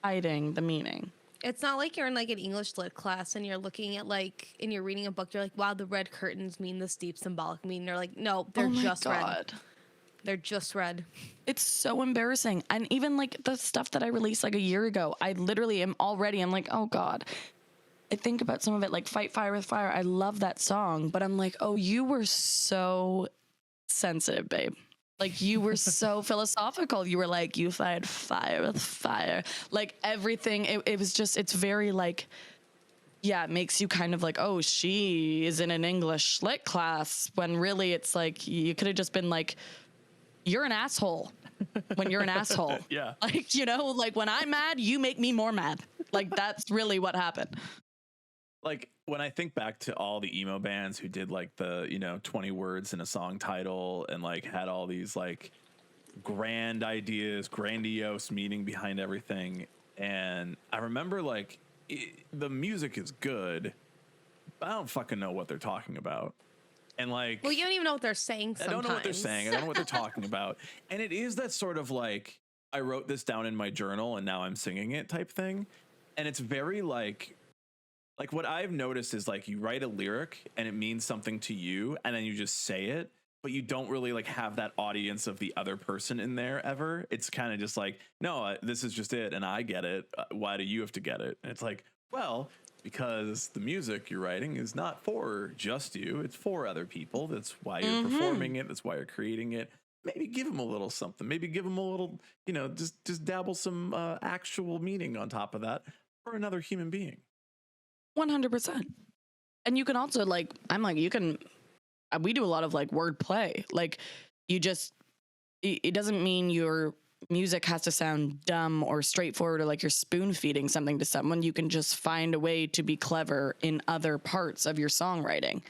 hiding the meaning. It's not like you're in like an English lit class and you're looking at like, and you're reading a book, you're like, wow, the red curtains mean this deep symbolic meaning. They're like, no, they're just red. They're just red. It's so embarrassing. And even like the stuff that I released like a year ago, I literally I'm like, oh God. I think about some of it, like Fight Fire with Fire. I love that song, but I'm like, oh, you were so sensitive, babe. Like you were so philosophical. You were like, you fight fire with fire. Like everything. It was just, it's very like, yeah, it makes you kind of like, oh, she is in an English lit class, when really it's like, you could have just been like, you're an asshole when you're an asshole. Yeah. Like, you know, like when I'm mad, you make me more mad. Like that's really what happened. like when I think back to all the emo bands who did like the, 20 words in a song title and like had all these like grand ideas, grandiose meaning behind everything. And I remember like the music is good, but I don't fucking know what they're talking about. And like, Well, you don't even know what they're saying sometimes. I don't know what they're saying. I don't know what they're talking about. And it is that sort of like, I wrote this down in my journal and now I'm singing it type thing. And it's very like what I've noticed is like you write a lyric and it means something to you and then you just say it, but you don't really like have that audience of the other person in there ever. It's kind of just like, no, this is just it and I get it. Why do you have to get it? And it's like, well, because the music you're writing is not for just you, it's for other people. That's why you're performing it. That's why you're creating it. Maybe give them a little something. Maybe give them a little, just dabble some actual meaning on top of that for another human being. 100%. And you can also like, I'm like, you can, we do a lot of like word play. Like you just, it doesn't mean your music has to sound dumb or straightforward or like you're spoon feeding something to someone. You can just find a way to be clever in other parts of your songwriting.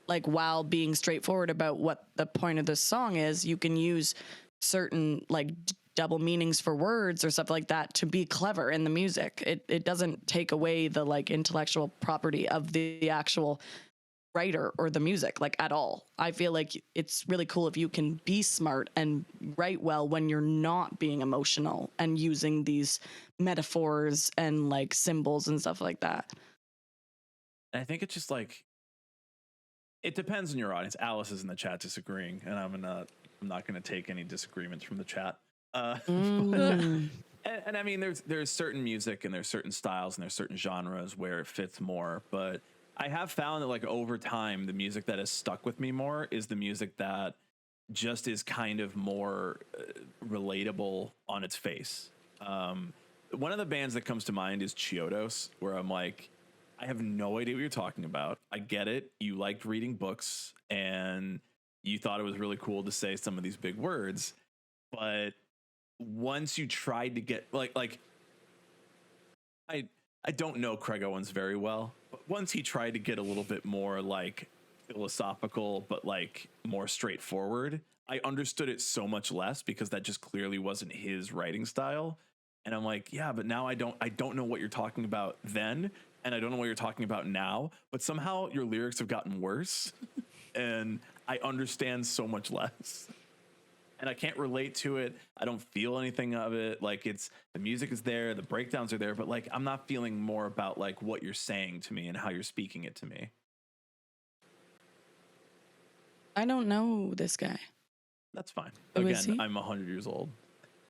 Like while being straightforward about what the point of the song is, you can use certain like double meanings for words or stuff like that to be clever in the music. It doesn't take away the like intellectual property of the actual writer or the music like at all. I feel like it's really cool if you can be smart and write well when you're not being emotional and using these metaphors and like symbols and stuff like that. I think it's just like, it depends on your audience. Alice is in the chat disagreeing, and I'm not going to take any disagreements from the chat. And I mean, there's certain music and there's certain styles and there's certain genres where it fits more, but I have found that like over time, the music that has stuck with me more is the music that just is kind of more relatable on its face. One of the bands that comes to mind is Chiodos, where I'm like, I have no idea what you're talking about. I get it. You liked reading books and you thought it was really cool to say some of these big words, but once you tried to get I don't know Craig Owens very well, but once he tried to get a little bit more like philosophical, but like more straightforward, I understood it so much less because that just clearly wasn't his writing style. And I'm like, yeah, but now I don't know what you're talking about then, and I don't know what you're talking about now, but somehow your lyrics have gotten worse and I understand so much less. And I can't relate to it. I don't feel anything of it. Like the music is there, the breakdowns are there, but like I'm not feeling more about like what you're saying to me and how you're speaking it to me. I don't know this guy. That's fine. Who is Again, he? I'm 100 years old.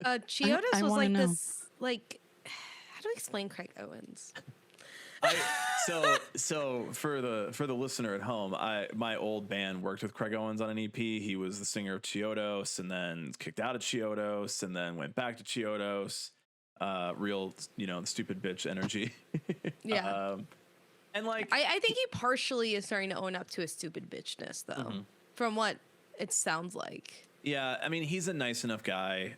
Chiodos I was wanna like know. this, like, how do I explain Craig Owens? So for the listener at home, my old band worked with Craig Owens on an EP. He was the singer of Chiodos, and then kicked out of Chiodos, and then went back to Chiodos. Real, stupid bitch energy. Yeah. And like, I think he partially is starting to own up to his stupid bitchness, though, from what it sounds like. yeah, I mean, he's a nice enough guy.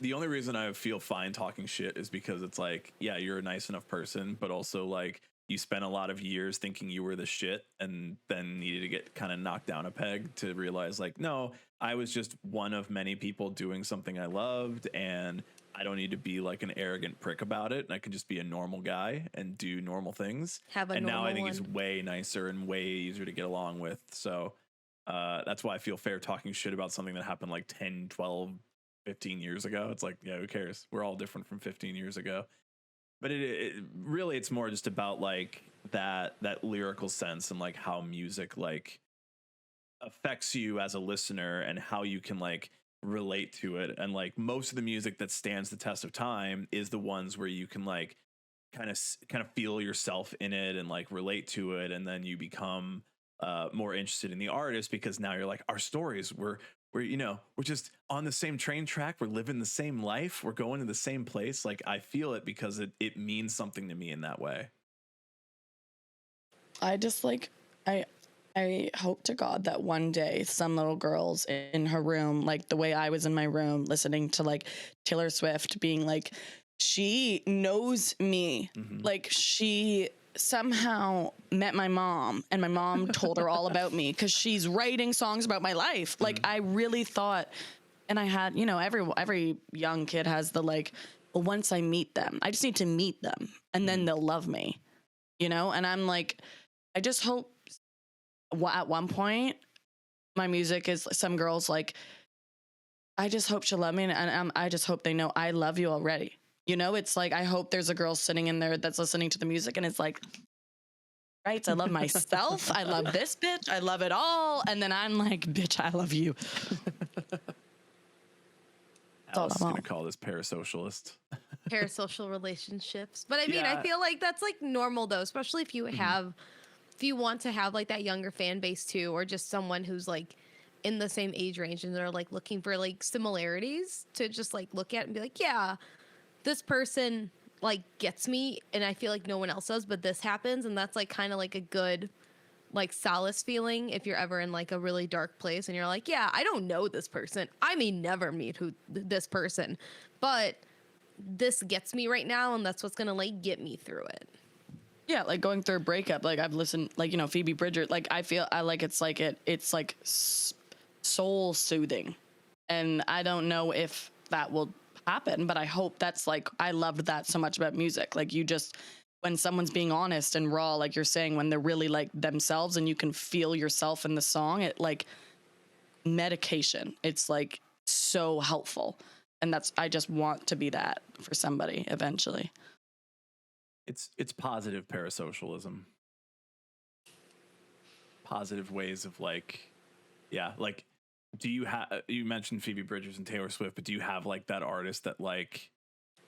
The only reason I feel fine talking shit is because it's like, yeah, you're a nice enough person, but also like you spent a lot of years thinking you were the shit and then needed to get kind of knocked down a peg to realize like, no, I was just one of many people doing something I loved and I don't need to be like an arrogant prick about it. And I can just be a normal guy and do normal things. And now I think he's way nicer and way easier to get along with. So that's why I feel fair talking shit about something that happened like 10, 12, 15 years ago. It's like, yeah, who cares? We're all different from 15 years ago. But it really, it's more just about like that lyrical sense and like how music like affects you as a listener and how you can like relate to it. And like most of the music that stands the test of time is the ones where you can like kind of feel yourself in it and like relate to it, and then you become more interested in the artist because now you're like, our stories we're just on the same train track, we're living the same life, we're going to the same place. Like I feel it because it means something to me in that way. I just like, I hope to God that one day some little girl's in her room, like the way I was in my room listening to like Taylor Swift being like, she knows me. Like, she somehow met my mom, and my mom told her all about me because she's writing songs about my life. Like, I really thought, and I had, you know, every young kid has the like, well, once I meet them, I just need to meet them and then they'll love me, you know? And I'm like, I just hope at one point my music is some girls like, I just hope she'll love me. And I just hope they know I love you already. You know, it's like, I hope there's a girl sitting in there that's listening to the music and it's like, right, I love myself. I love this bitch. I love it all. And then I'm like, bitch, I love you. Alice is going to call this parasocialist. Parasocial relationships. But I mean, Yeah. I feel like that's like normal though, especially if you have, if you want to have like that younger fan base too, or just someone who's like in the same age range and they're like looking for like similarities to just like look at and be like, yeah, this person like gets me and I feel like no one else does, but this happens. And that's like kind of like a good like solace feeling if you're ever in like a really dark place and you're like, yeah, I don't know this person. I may never meet this person, but this gets me right now and that's what's gonna like get me through it. Yeah, like going through a breakup, like I've listened, like, you know, Phoebe Bridgers, like I feel I like it's like it's like soul soothing, and I don't know if that will happen, but I hope that's like, I loved that so much about music. Like, you just, when someone's being honest and raw, like you're saying, when they're really like themselves and you can feel yourself in the song, it like medication. It's like so helpful, and that's, I just want to be that for somebody eventually. It's positive parasocialism. Positive ways of like, yeah, like, do you have, you mentioned Phoebe Bridgers and Taylor Swift, but do you have like that artist that like,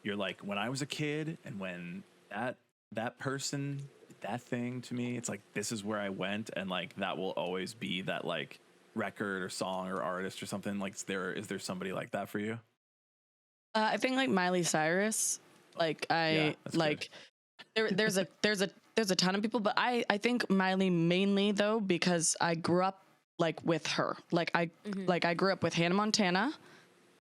you're like, when I was a kid and when that person did that thing to me, it's like, this is where I went, and like that will always be that like record or song or artist or something? Like, is there somebody like that for you? I think like Miley Cyrus, like I like there's a ton of people, but I think Miley mainly though, because I grew up like with her. Like I grew up with Hannah Montana,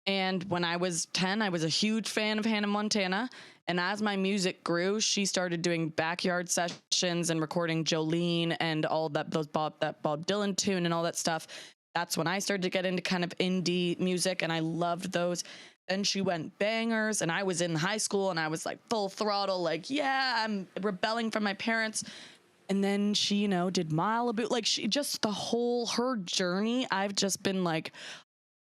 and when I was 10, I was a huge fan of Hannah Montana. And as my music grew, she started doing backyard sessions and recording Jolene and all that Bob Dylan tune and all that stuff. That's when I started to get into kind of indie music, and I loved those. Then she went bangers, and I was in high school and I was like full throttle, like, yeah, I'm rebelling from my parents. And then she, you know, did Malibu. Like, she just, her journey, I've just been like,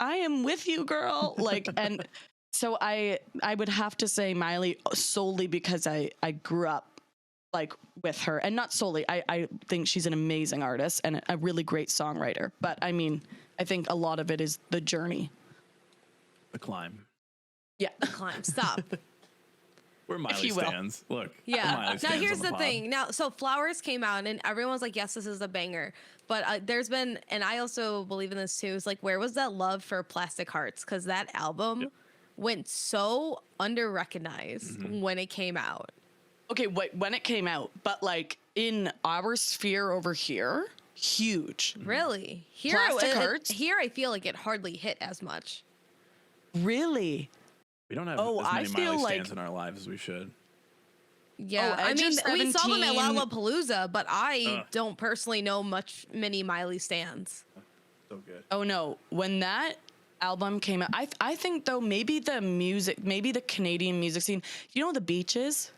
I am with you, girl. Like, and so I would have to say Miley solely because I grew up like with her, and not solely. I think she's an amazing artist and a really great songwriter. But I mean, I think a lot of it is the journey. The climb. Yeah. The climb. Stop. Where Miley stands. Look. Yeah. Now here's the thing. Now, so Flowers came out and everyone's like, yes, this is a banger. But there's been, and I also believe in this too, is like, where was that love for Plastic Hearts? Because that album went so under-recognized when it came out. Okay, wait, when it came out, but like in our sphere over here, huge. Really? Plastic Hearts? Here I feel like it hardly hit as much. Really? We don't have as many Miley stands in our lives as we should. Yeah, I mean, we saw them at Lollapalooza, but I don't personally know many Miley stands. So good. Oh no, when that album came out, I think though maybe the Canadian music scene. You know the Beaches?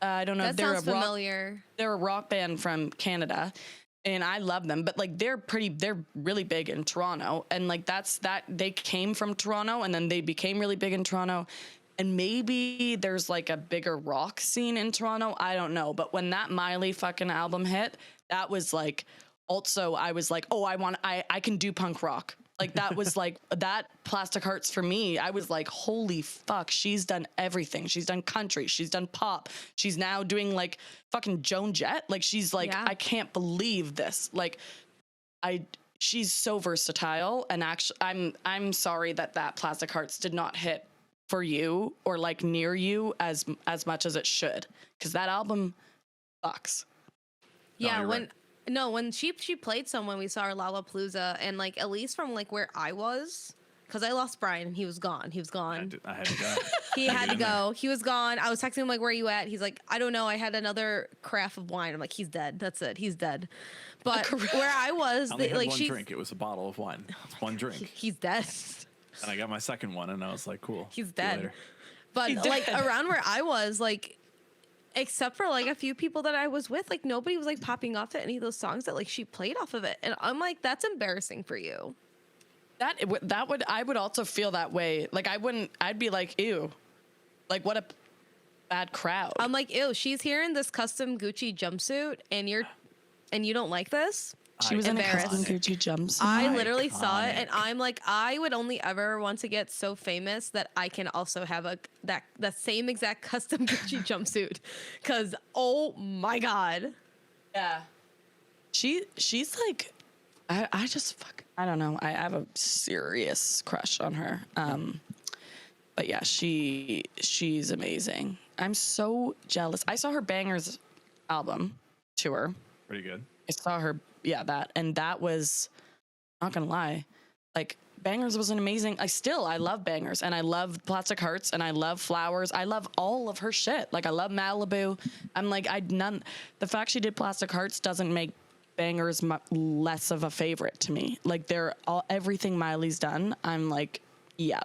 I don't know. That sounds familiar. They're a rock band from Canada, and I love them. But like they're really big in Toronto, and like they came from Toronto, and then they became really big in Toronto. And maybe there's like a bigger rock scene in Toronto. I don't know. But when that Miley fucking album hit, that was like, also I was like, oh, I can do punk rock. Like that was like, that Plastic Hearts for me, I was like, holy fuck, she's done everything. She's done country. She's done pop. She's now doing like fucking Joan Jett. Like she's like, I can't believe this. Like she's so versatile. And actually, I'm sorry that Plastic Hearts did not hit for you or like near you as much as it should, because that album fucks. Yeah, when she played someone, we saw her Lollapalooza, and like at least from like where I was, because I lost Brian and he was gone. He was gone. I had to go. He had to go. He was gone. I was texting him like, "Where are you at?" He's like, "I don't know. I had another carafe of wine." I'm like, "He's dead. That's it. He's dead." But where I was, I only had like, one she, drink. It was a bottle of wine. It's one drink. he's dead. And I got my second one, and I was like, cool. He's See you dead. later. But He's like dead. around where I was, like, except for like a few people that I was with, like nobody was like popping off to any of those songs that like she played off of it, and I'm like, that's embarrassing for you. I would also feel that way. Like I'd be like, ew, like what a bad crowd. I'm like, ew, she's here in this custom Gucci jumpsuit, and you don't like this. She was in a Embarrassed. custom Gucci jumpsuit. I literally saw it, and I'm like, I would only ever want to get so famous that I can also have that same exact custom Gucci jumpsuit, because oh my god, Yeah. She's like, I just I don't know. I have a serious crush on her. But yeah, she's amazing. I'm so jealous. I saw her Bangers album tour. Pretty good. I saw her, that was, not gonna lie, like Bangers was an amazing. I love Bangers, and I love Plastic Hearts, and I love Flowers. I love all of her shit. Like I love Malibu. I'm like the fact she did Plastic Hearts doesn't make Bangers less of a favorite to me. Like everything Miley's done, I'm like, yeah.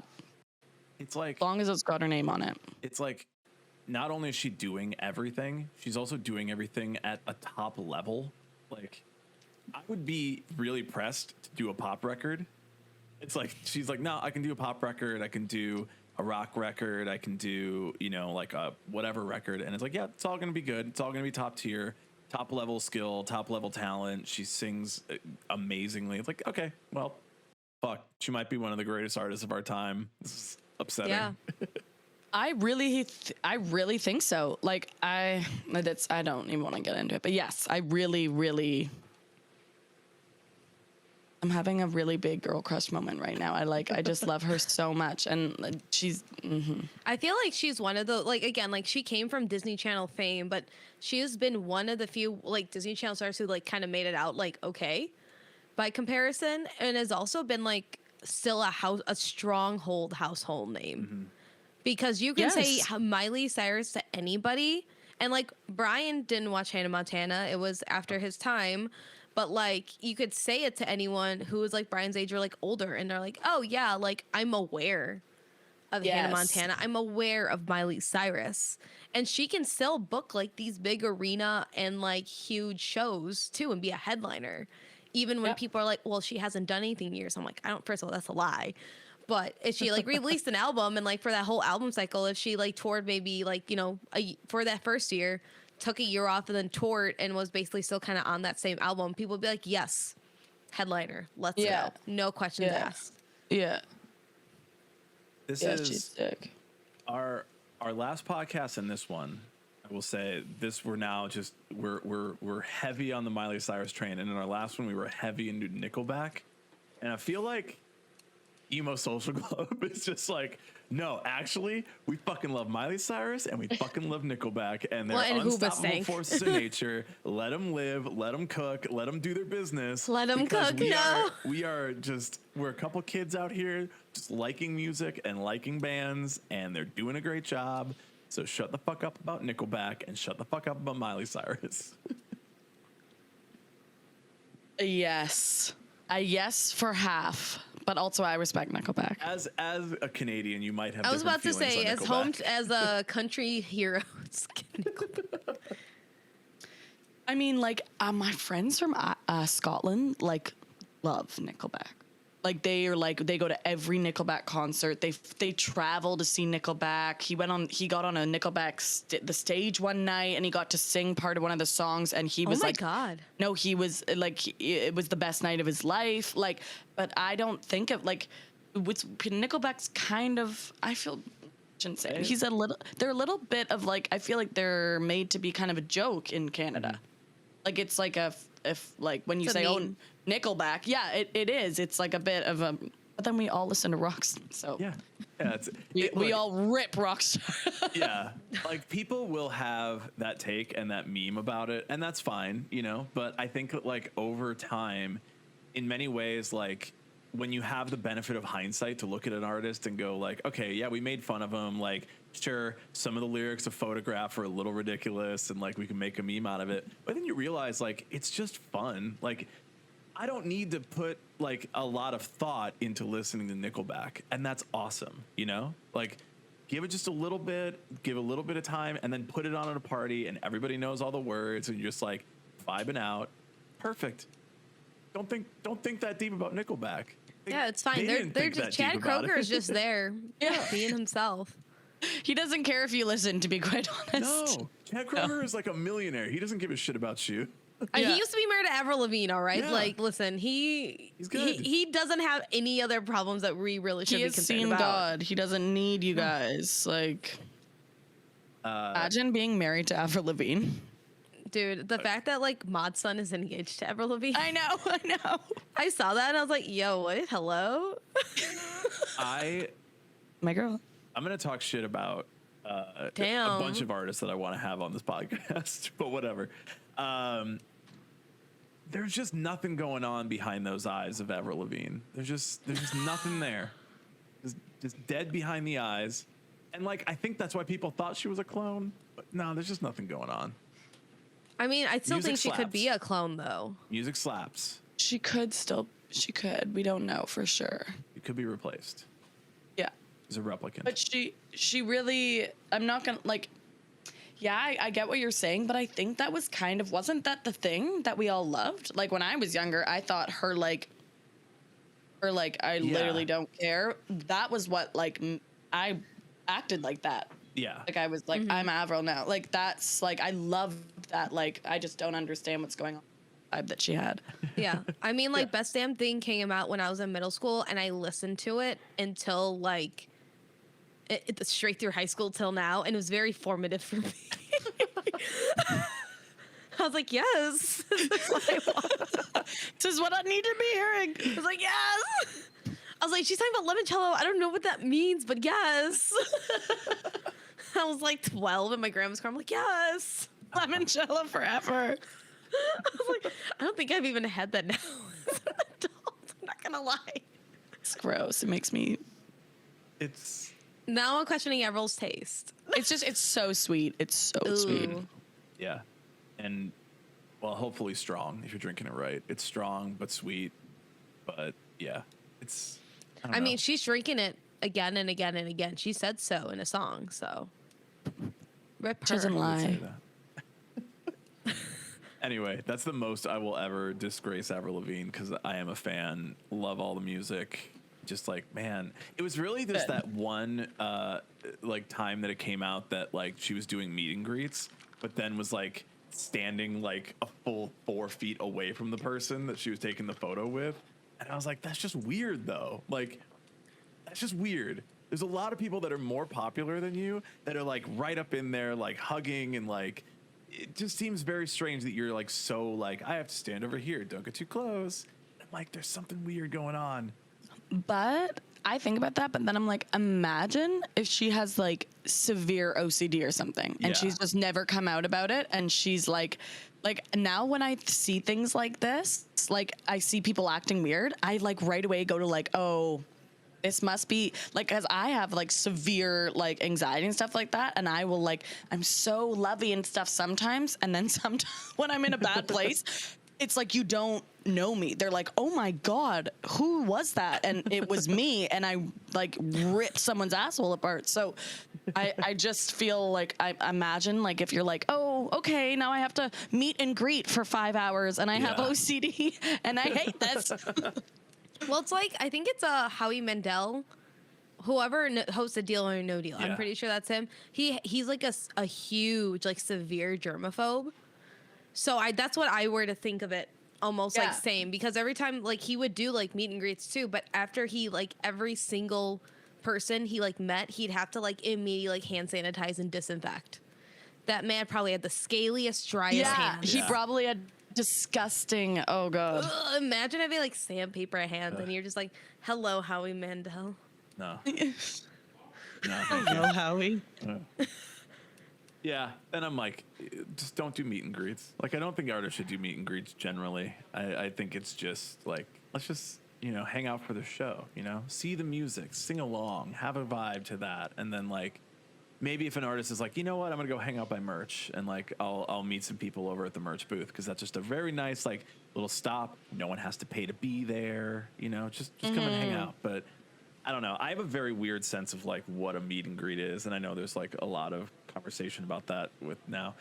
It's like, As long as it's got her name on it. it's like, not only is she doing everything, she's also doing everything at a top level. Like, I would be really pressed to do a pop record. It's like, she's like, no, I can do a pop record. I can do a rock record. I can do, like a whatever record. And it's like, yeah, it's all going to be good. It's all going to be top tier, top level skill, top level talent. She sings amazingly. It's like, okay, well, fuck. She might be one of the greatest artists of our time. This is upsetting. yeah. I really think so. Like I don't even want to get into it, but yes, I really, I'm having a really big girl crush moment right now. I just love her so much, and she's. Mm-hmm. I feel like she's one of the, like, again, like she came from Disney Channel fame, but she has been one of the few like Disney Channel stars who like kind of made it out like okay by comparison, and has also been like still a stronghold household name. Mm-hmm. Because you can say Yes. Miley Cyrus to anybody, and like Brian didn't watch Hannah Montana. It was after his time, but like you could say it to anyone who was like Brian's age or like older, and they're like, oh yeah, like I'm aware of Hannah Yes. Montana. I'm aware of Miley Cyrus, and she can still book like these big arena and like huge shows too, and be a headliner, even when Yep. people are like, well, she hasn't done anything in years. I'm like, I don't. First of all, that's a lie. But if she like released an album, and like for that whole album cycle, if she like toured maybe like, for that first year, took a year off and then toured and was basically still kind of on that same album, people would be like, yes, headliner, let's Yeah. go. No questions Yeah. asked. Yeah. This Yeah, is she's sick. our last podcast, and this one, I will say this, we're now just we're heavy on the Miley Cyrus train, and in our last one we were heavy into Nickelback, and I feel like Emo Social Club is just like, no, actually we fucking love Miley Cyrus and we fucking love Nickelback, and they're Well, and Hooba unstoppable stank. forces in nature. Let them live, let them cook, let them do their business. Let 'em because cook, we no. we're a couple kids out here just liking music and liking bands, and they're doing a great job. So shut the fuck up about Nickelback and shut the fuck up about Miley Cyrus. Yes. A yes for half, but also I respect Nickelback. As a Canadian, you might have. I was about to different say, feelings as on Nickelback. as a country hero, Nickelback. I mean, like my friends from Scotland like love Nickelback. Like they go to every Nickelback concert. They travel to see Nickelback. He got on a Nickelback the stage one night, and he got to sing part of one of the songs, and he was Oh my like, God. no, he was like, it was the best night of his life. Like, but I don't think of like, Nickelback's kind of, I feel, shouldn't say it. They're a little bit of like, I feel like they're made to be kind of a joke in Canada. Mm-hmm. Like it's like if like when you It's a say, meme. oh, Nickelback, yeah, it is. It's like a bit of a, but then we all listen to Rockstar, so Yeah, we all rip Rockstar. yeah, like people will have that take and that meme about it, and that's fine, But I think that, like, over time, in many ways, like when you have the benefit of hindsight to look at an artist and go like, okay, yeah, we made fun of him. Like, sure, some of the lyrics of Photograph are a little ridiculous and like we can make a meme out of it. But then you realize like it's just fun. Like, I don't need to put like a lot of thought into listening to Nickelback, and that's awesome. You know, like give it just a little bit, give a little bit of time, and then put it on at a party, and everybody knows all the words, and you're just like vibing out. Perfect. Don't think that deep about Nickelback. Yeah, it's fine. They're just Chad Kroeger is just there, being himself. He doesn't care if you listen, to be quite honest. No, Chad Kroeger is like a millionaire. He doesn't give a shit about you. He used to be married to Avril Lavigne, all right? Yeah. Like, listen, he's good. He doesn't have any other problems that we really should be concerned about. God. He doesn't need you guys. Like, imagine being married to Avril Lavigne. Dude, the fact that like Mod's son is engaged to Avril Lavigne. I know. I saw that and I was like, yo, what? Hello? My girl. I'm gonna talk shit about a bunch of artists that I want to have on this podcast, but whatever. There's just nothing going on behind those eyes of Avril Lavigne. There's just nothing there. Just dead behind the eyes. And like, I think that's why people thought she was a clone. But no, there's just nothing going on. I mean, I still Music think she could slaps. be a clone though. Music slaps. She could. We don't know for sure. It could be replaced. Yeah. As a replicant. But she really, I'm not gonna like, yeah, I get what you're saying, but I think that was wasn't that the thing that we all loved? Like when I was younger, I thought her like, I literally don't care. That was what like, I acted like that. Yeah. Like I was like, I'm Avril now. Like that's like, I love that. Like, I just don't understand what's going on. Vibe that she had. Yeah. I mean, like Best Damn Thing came out when I was in middle school and I listened to it until like, straight through high school till now, and it was very formative for me. I was like, yes, this is what I want. This is what I need to be hearing. I was like, yes. I was like, she's talking about limoncello. I don't know what that means, but yes. I was like 12 in my grandma's car. I'm like, yes. Limoncello forever. I was like, I don't think I've even had that now as an adult. I'm not gonna lie. It's gross. It makes me. Now I'm questioning Avril's taste. It's so sweet. It's so sweet. Yeah. And, well, hopefully strong if you're drinking it right. It's strong, but sweet. But, yeah. I mean, she's drinking it again and again and again. She said so in a song, so. Rip her. She doesn't lie. Anyway, that's the most I will ever disgrace Avril Lavigne because I am a fan, love all the music. Just like, man, it was really just that one like time that it came out that like she was doing meet and greets, but then was like standing like a full 4 feet away from the person that she was taking the photo with. And I was like, that's just weird though. Like, that's just weird. There's a lot of people that are more popular than you that are like right up in there, like hugging and like, it just seems very strange that you're like, so like, I have to stand over here. Don't get too close. I'm like, there's something weird going on. But I think about that, but then I'm like, imagine if she has like severe OCD or something and she's just never come out about it. And she's like now when I see things like this, like I see people acting weird, I like right away go to like, oh, this must be like, cause I have like severe like anxiety and stuff like that. And I will like, I'm so lovey and stuff sometimes. And then sometimes when I'm in a bad place, it's like, you don't know me. They're like, oh my God, who was that? And it was me. And I like ripped someone's asshole apart. So I just feel like, I imagine like if you're like, oh, okay, now I have to meet and greet for 5 hours and I have OCD and I hate this. Well, it's like, I think it's Howie Mandel, whoever hosts a Deal or No Deal. I'm pretty sure that's him. He's like a huge, like severe germaphobe. So that's what I were to think of it, almost like same, because every time like he would do like meet and greets too, but after he like every single person he like met, he'd have to like immediately like hand sanitize and disinfect. That man probably had the scaliest, driest hands. He probably had disgusting. Oh God! Ugh, imagine having like sandpaper hands and you're just like, "Hello, Howie Mandel." No. Hello, Howie. Yeah, and I'm like, just don't do meet and greets. Like, I don't think artists should do meet and greets generally. I think it's just like, let's just hang out for the show, see the music, sing along, have a vibe to that. And then like, maybe if an artist is like, you know what, I'm going to go hang out by merch and like, I'll meet some people over at the merch booth. Cause that's just a very nice, like little stop. No one has to pay to be there, just come and hang out. But I don't know. I have a very weird sense of like what a meet and greet is. And I know there's like a lot of conversation about that with now.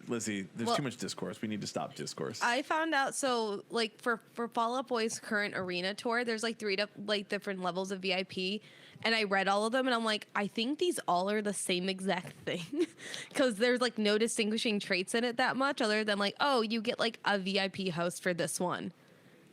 Lizzie, there's too much discourse. We need to stop discourse. I found out, so like for Fall Out Boy's current arena tour, there's like three different levels of VIP, and I read all of them, and I'm like, I think these all are the same exact thing, because there's like no distinguishing traits in it that much, other than like, oh, you get like a VIP host for this one.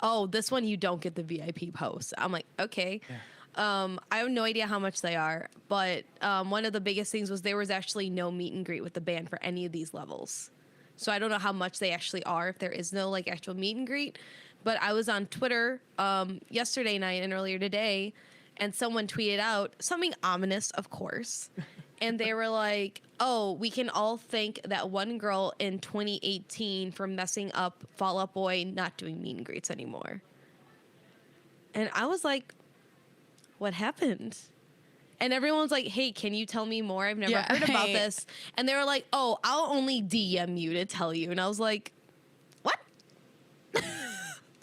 Oh, this one you don't get the VIP host. I'm like, okay. Yeah. I have no idea how much they are, but one of the biggest things was there was actually no meet and greet with the band for any of these levels. So I don't know how much they actually are if there is no like actual meet and greet. But I was on Twitter yesterday night and earlier today, and someone tweeted out something ominous, of course. And they were like, oh, we can all thank that one girl in 2018 for messing up Fall Out Boy not doing meet and greets anymore. And I was like, what happened? And everyone's like, hey, can you tell me more? I've never heard about this. And they were like, oh, I'll only DM you to tell you. And I was like, what?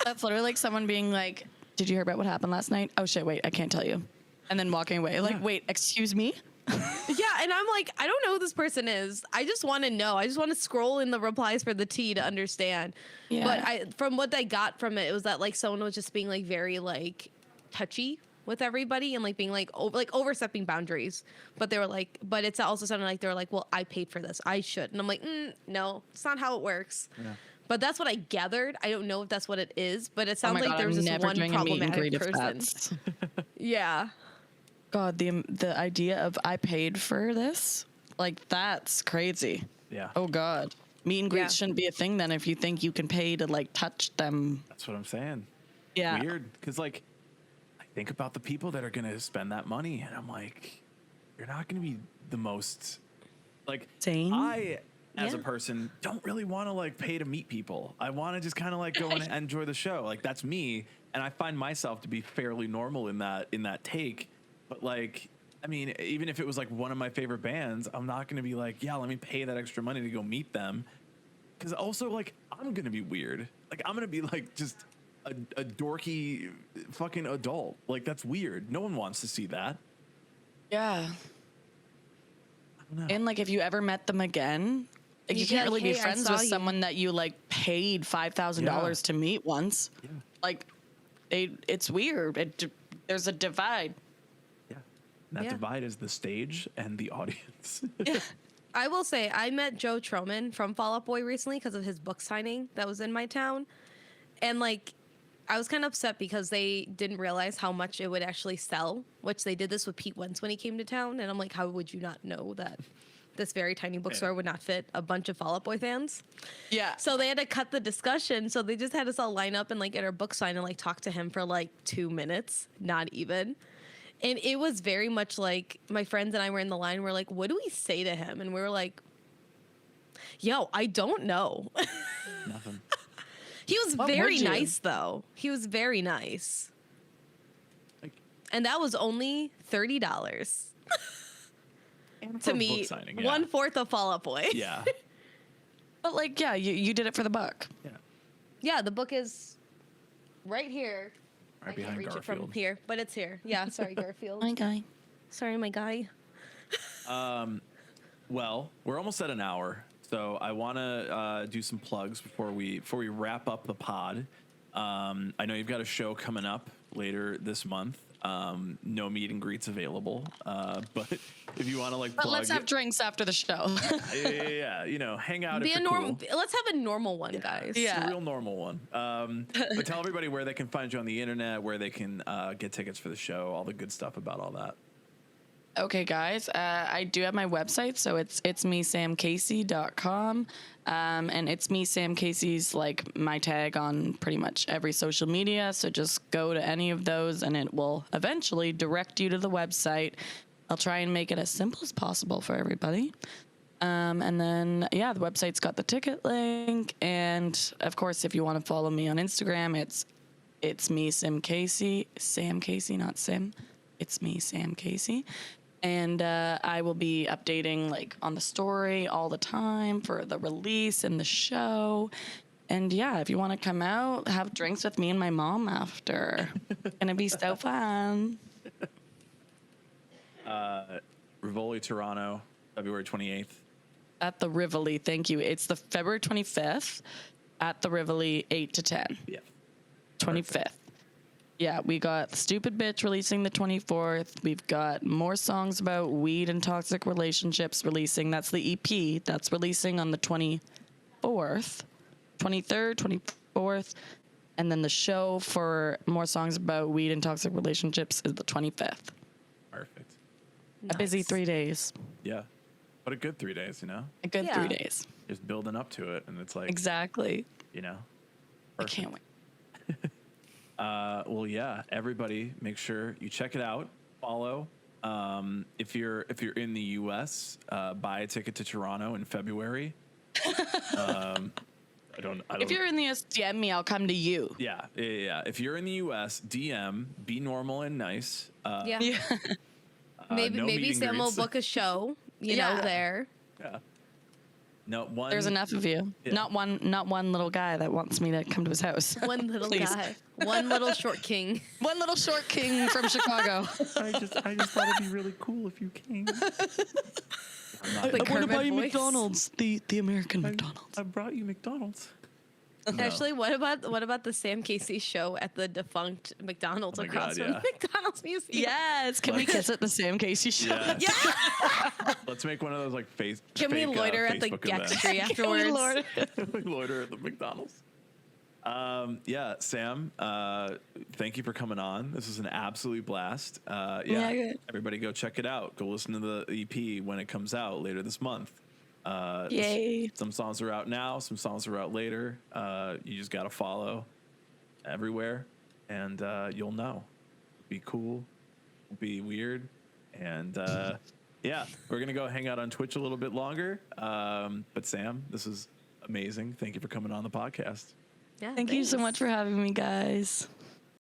That's literally like someone being like, did you hear about what happened last night? Oh shit, wait, I can't tell you. And then walking away. Like, wait, excuse me? Yeah, and I'm like, I don't know who this person is. I just want to know. I just want to scroll in the replies for the tea to understand. Yeah. But from what I got from it, it was that like someone was just being like very like touchy with everybody and like being like overstepping boundaries. But they were like, but it's also sounded like they were like, well, I paid for this, I should. And I'm like, no, it's not how it works. Yeah. But that's what I gathered. I don't know if that's what it is, but it sounds like there's this one problematic person. Yeah. God, the idea of I paid for this, like that's crazy. Yeah. Oh God, meet and greets shouldn't be a thing then if you think you can pay to like touch them. That's what I'm saying. Yeah. Weird, because like I think about the people that are gonna spend that money, and I'm like, you're not gonna be the most like sane. I as a person don't really want to like pay to meet people. I want to just kind of like go and enjoy the show. Like that's me, and I find myself to be fairly normal in that take. But like, I mean, even if it was like one of my favorite bands, I'm not going to be like, yeah, let me pay that extra money to go meet them. Because also like, I'm going to be weird. Like I'm going to be like just a dorky fucking adult. Like that's weird. No one wants to see that. Yeah. And like, if you ever met them again, like, you can't really be friends with someone that you like paid $5,000 to meet once. Yeah. Like it's weird. There's a divide. That divide is the stage and the audience. I will say, I met Joe Troman from Fall Out Boy recently because of his book signing that was in my town. And, like, I was kind of upset because they didn't realize how much it would actually sell, which they did this with Pete Wentz when he came to town. And I'm like, how would you not know that this very tiny bookstore would not fit a bunch of Fall Out Boy fans? Yeah. So they had to cut the discussion. So they just had us all line up and, like, get our book signed and, like, talk to him for, like, 2 minutes. Not even. And it was very much like my friends and I were in the line. We're like, what do we say to him? And we were like, yo, I don't know. Nothing. He was very nice, though. He was very nice. And that was only $30 to meet signing, 1/4 of Fall Out Boy. Yeah. But like, yeah, you did it for the buck. Yeah. Yeah, the book is right here. Right I behind can't reach Garfield. it from here, but it's here. Yeah, sorry, Garfield. My guy. Sorry, my guy. Well, we're almost at an hour, so I want to do some plugs before we wrap up the pod. I know you've got a show coming up later this month. No meet and greets available, but if you want to like, but let's have drinks after the show. yeah, hang out. Be a normal. Cool. Let's have a normal one, guys. Yeah, a real normal one. But tell everybody where they can find you on the internet, where they can get tickets for the show, all the good stuff about all that. Okay, guys, I do have my website, so it's mesamcasey.com, and it's me, Sam Casey's like my tag on pretty much every social media, so just go to any of those, and it will eventually direct you to the website. I'll try and make it as simple as possible for everybody. And then, the website's got the ticket link, and of course, if you want to follow me on Instagram, it's It's me, Sam Casey, not Sim. It's me, Sam Casey. And I will be updating like on the story all the time for the release and the show. And yeah, if you want to come out, have drinks with me and my mom after. It's gonna be so fun. Rivoli, Toronto, February 28th. At the Rivoli, thank you. It's the February 25th at the Rivoli, 8 to 10. Yeah. 25th. Perfect. Yeah, we got Stupid Bitch releasing the 24th. We've got more songs about weed and toxic relationships releasing. That's the EP. That's releasing on the 24th, 23rd, 24th. And then the show for more songs about weed and toxic relationships is the 25th. Perfect. A busy 3 days. Yeah. But a good 3 days, you know? A good 3 days. Just building up to it. And it's like, Exactly. you know? Perfect. I can't wait. Well, yeah, everybody make sure you check it out. Follow. If you're in the US, buy a ticket to Toronto in February. I don't If you're in the US, DM me, I'll come to you. Yeah. If you're in the US, DM, be normal and nice. Maybe no maybe meet and Sam will greets. book a show, you know, there. Yeah. No one. There's enough of you. Yeah. Not one little guy that wants me to come to his house. One little Please. guy. One little short king. One little short king from Chicago. I just thought it'd be really cool if you came. The I want to Kermit buy you voice. McDonald's, the American McDonald's. I brought you McDonald's. No. Actually, what about the Sam Casey show at the defunct McDonald's Oh my across God, from yeah. the McDonald's Museum? Yes, can we kiss at the Sam Casey show? Yeah. Yeah. Let's make one of those like face. Can we fake, loiter at the Facebook Gex events. Tree afterwards? We loiter at the McDonald's. Yeah, Sam, thank you for coming on. This was an absolute blast. Yeah, good. Everybody go check it out. Go listen to the EP when it comes out later this month. Yay. Some songs are out now. Some songs are out later. You just got to follow everywhere and you'll know. Be cool. Be weird. And yeah, we're going to go hang out on Twitch a little bit longer. But Sam, this is amazing. Thank you for coming on the podcast. Yeah, Thank you so thanks. much for having me, guys.